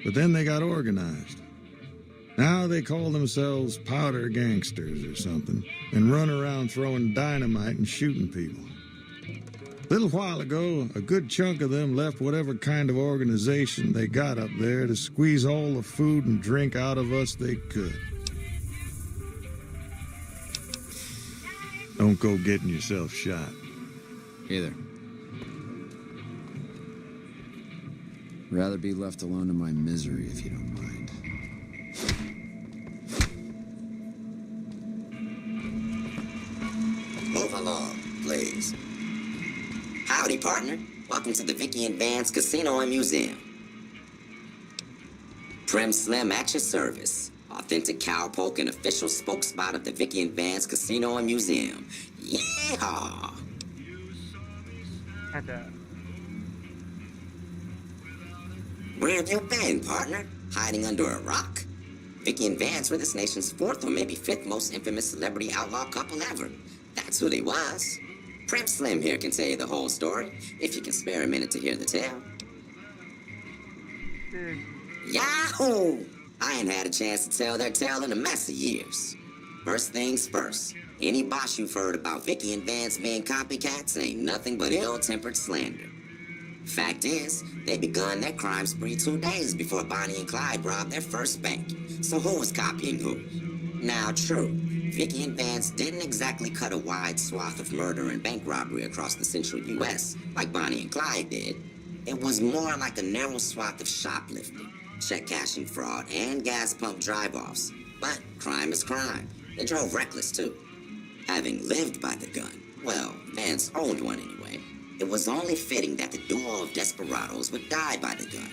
but then they got organized. Now they call themselves powder gangsters or something, and run around throwing dynamite and shooting people. A little while ago, a good chunk of them left whatever kind of organization they got up there to squeeze all the food and drink out of us they could. Don't go getting yourself shot. Hey there. Rather be left alone in my misery, if you don't mind. Move along, please. Howdy, partner. Welcome to the Vicky and Vance Casino and Museum. Prim Slim at your service. Authentic cowpoke and official spokesspot of the Vicky and Vance Casino and Museum. Yeehaw! Where have you been, partner? Hiding under a rock? Vicky and Vance were this nation's fourth or maybe fifth most infamous celebrity outlaw couple ever. That's who they was. Prim Slim here can tell you the whole story, if you can spare a minute to hear the tale. Yahoo! I ain't had a chance to tell their tale in a mess of years. First things first, any boss you've heard about Vicky and Vance being copycats ain't nothing but ill-tempered slander. Fact is, they begun their crime spree 2 days before Bonnie and Clyde robbed their first bank. So who was copying who? Now, true, Vicky and Vance didn't exactly cut a wide swath of murder and bank robbery across the central U.S. like Bonnie and Clyde did. It was more like a narrow swath of shoplifting, check cashing fraud, and gas pump drive-offs. But crime is crime. They drove reckless, too. Having lived by the gun, well, Vance owned one anyway, it was only fitting that the duo of desperados would die by the gun.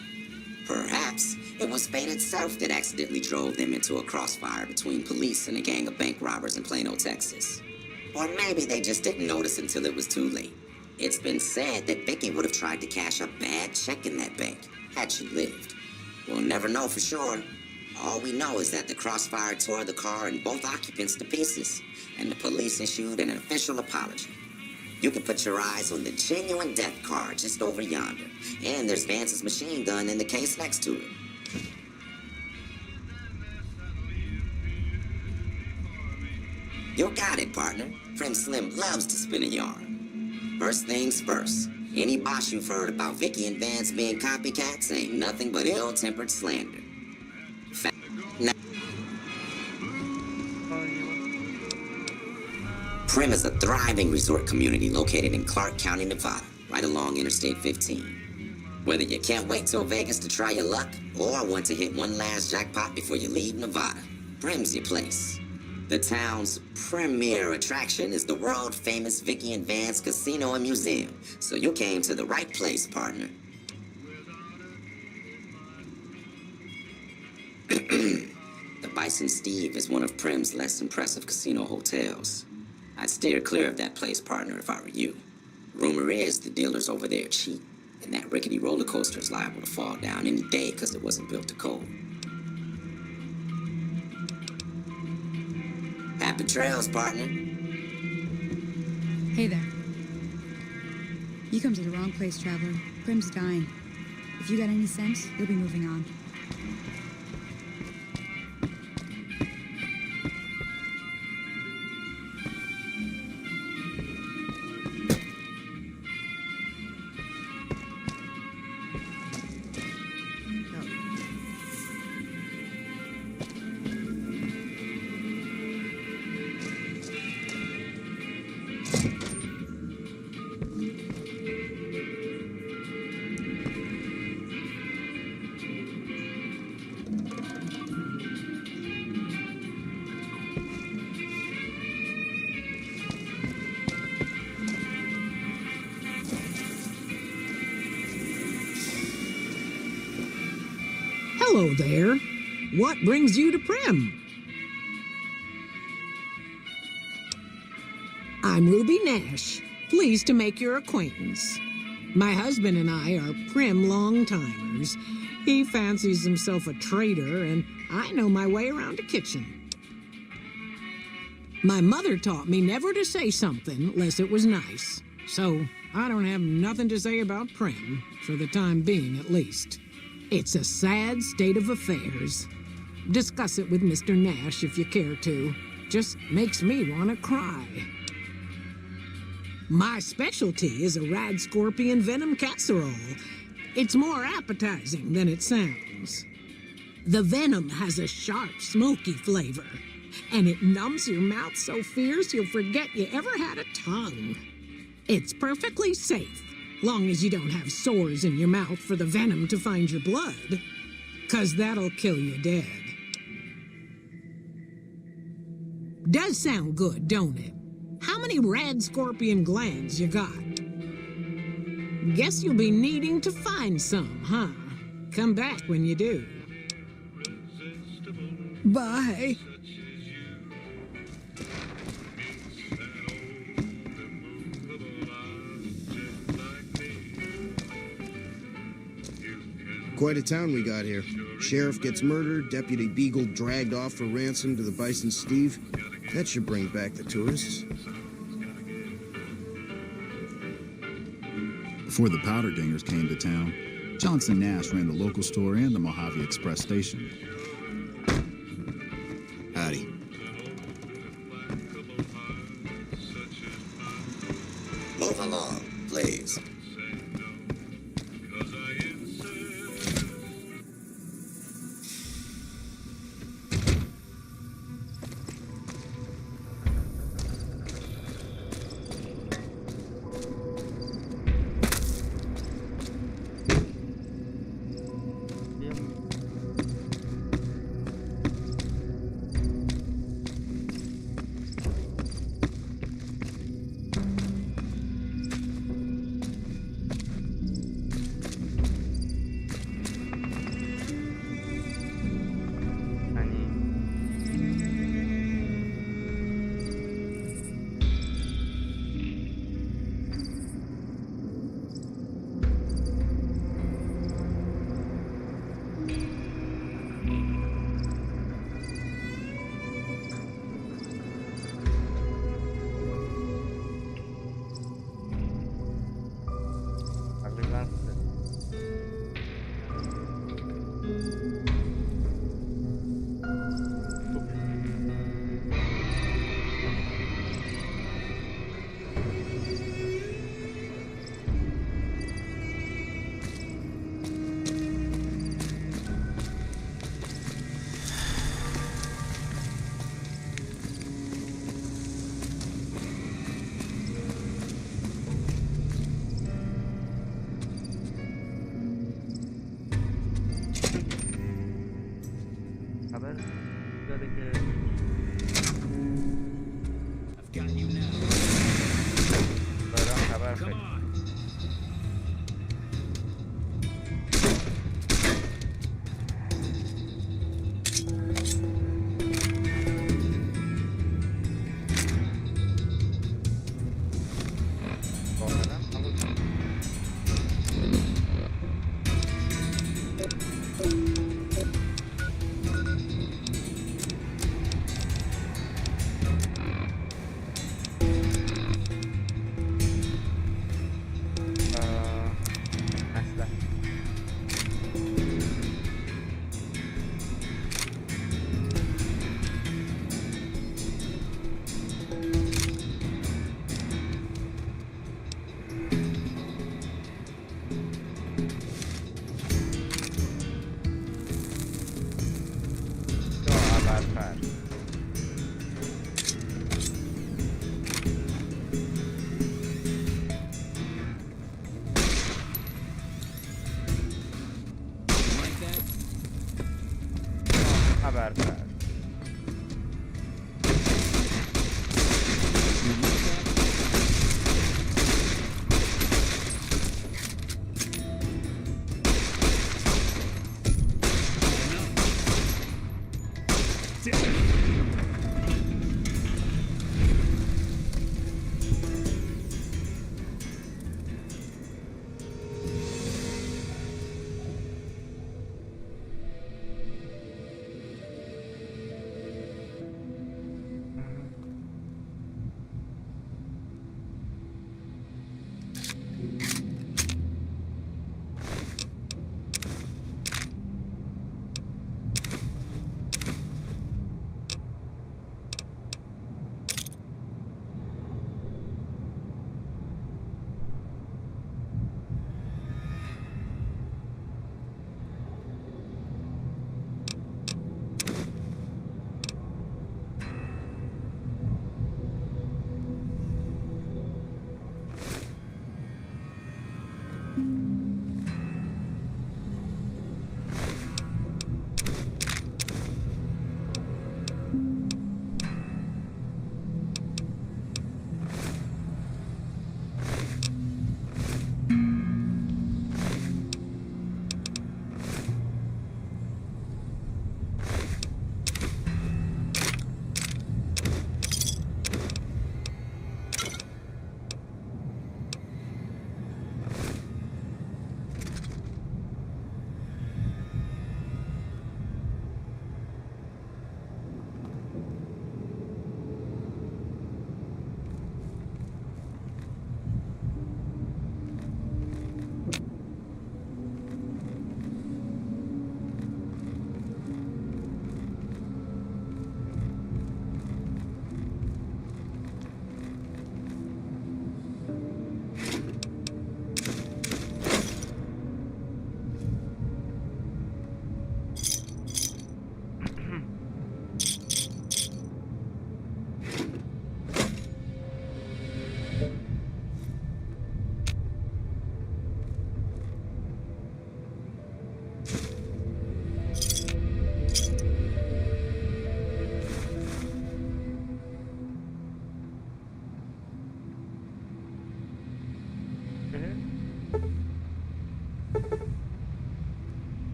Perhaps it was fate itself that accidentally drove them into a crossfire between police and a gang of bank robbers in Plano, Texas. Or maybe they just didn't notice until it was too late. It's been said that Vicky would have tried to cash a bad check in that bank had she lived. We'll never know for sure. All we know is that the crossfire tore the car and both occupants to pieces, and the police issued an official apology. You can put your eyes on the genuine death car just over yonder, and there's Vance's machine gun in the case next to it. You got it, partner. Prim Slim loves to spin a yarn. First things first, any boss you've heard about Vicky and Vance being copycats ain't nothing but ill-tempered slander. Prim is a thriving resort community located in Clark County, Nevada, right along Interstate 15. Whether you can't wait till Vegas to try your luck or want to hit one last jackpot before you leave Nevada, Prim's your place. The town's premier attraction is the world-famous Vicky and Vance Casino and Museum, so you came to the right place, partner. The Bison Steve is one of Prim's less impressive casino hotels. I'd steer clear of that place, partner, if I were you. Rumor is the dealers over there cheat, and that rickety roller coaster is liable to fall down any day because it wasn't built to code. Happy trails, partner. Hey there. You come to the wrong place, traveler. Prim's dying. If you got any sense, you'll be moving on. Hello there. What brings you to Prim? I'm Ruby Nash. Pleased to make your acquaintance. My husband and I are Prim long-timers. He fancies himself a trader, and I know my way around a kitchen. My mother taught me never to say something unless it was nice. So I don't have nothing to say about Prim, for the time being at least. It's a sad state of affairs. Discuss it with Mr. Nash if you care to. Just makes me want to cry. My specialty is a rad scorpion venom casserole. It's more appetizing than it sounds. The venom has a sharp, smoky flavor, and it numbs your mouth so fierce you'll forget you ever had a tongue. It's perfectly safe, long as you don't have sores in your mouth for the venom to find your blood, 'cause that'll kill you dead. Does sound good, don't it? How many rad scorpion glands you got? Guess you'll be needing to find some, huh? Come back when you do. Bye. Quite a town we got here. Sheriff gets murdered, Deputy Beagle dragged off for ransom to the Bison Steve. That should bring back the tourists. Before the Powder Dingers came to town, Johnson Nash ran the local store and the Mojave Express station. Howdy. Move along, please.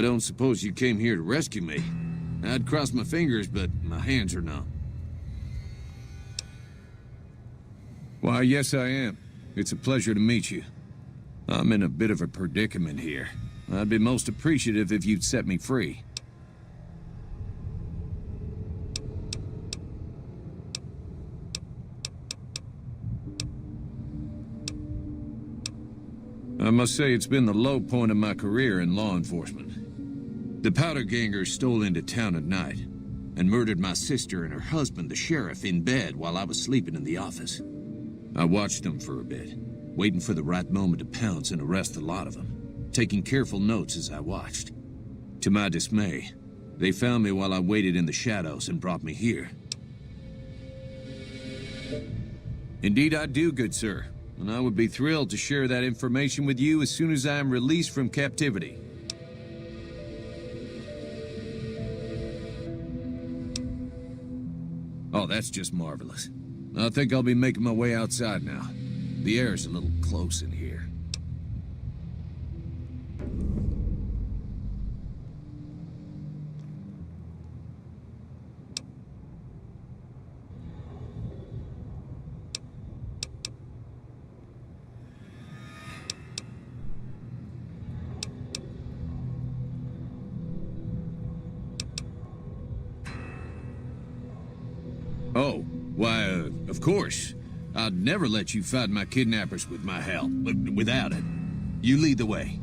I don't suppose you came here to rescue me. I'd cross my fingers, but my hands are numb. Why, yes, I am. It's a pleasure to meet you. I'm in a bit of a predicament here. I'd be most appreciative if you'd set me free. I must say it's been the low point of my career in law enforcement. The powder gangers stole into town at night and murdered my sister and her husband, the sheriff, in bed while I was sleeping in the office. I watched them for a bit, waiting for the right moment to pounce and arrest the lot of them, taking careful notes as I watched. To my dismay, they found me while I waited in the shadows and brought me here. Indeed I do, good sir, and I would be thrilled to share that information with you as soon as I am released from captivity. Oh, that's just marvelous. I think I'll be making my way outside now. The air's a little close in here. Oh, why, of course. I'd never let you fight my kidnappers with my help, without it. You lead the way.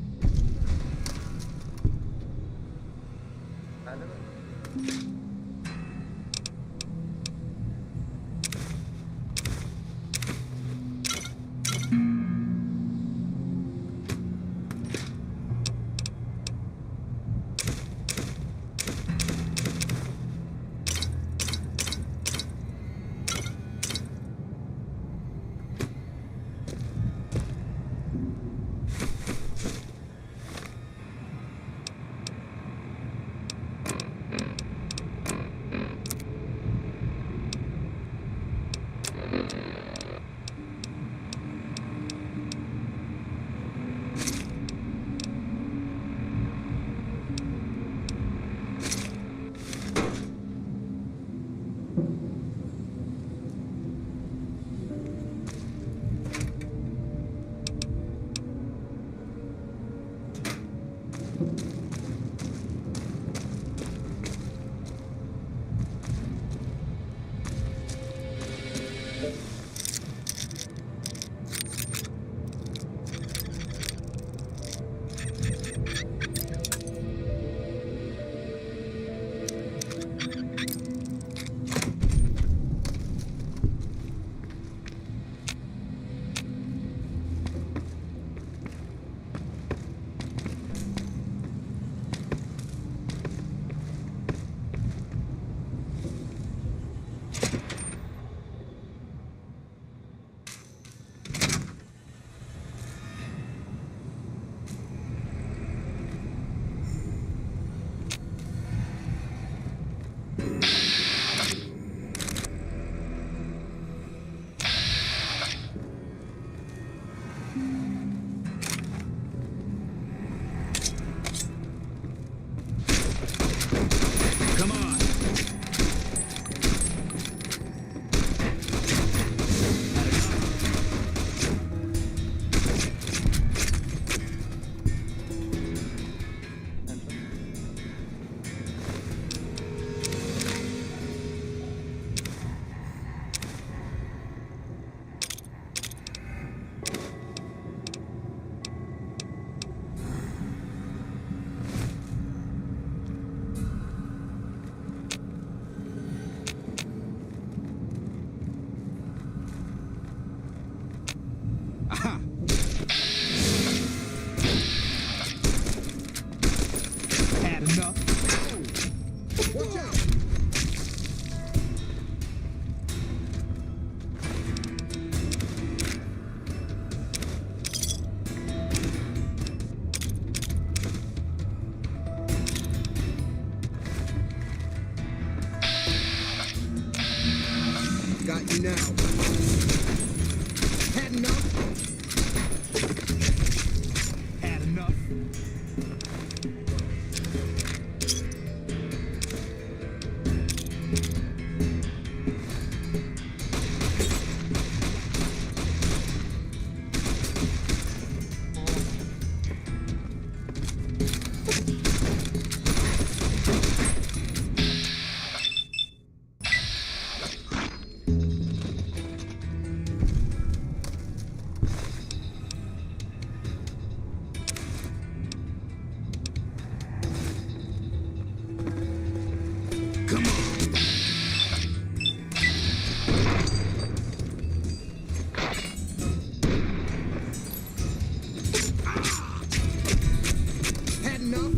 Had enough?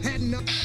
Had enough?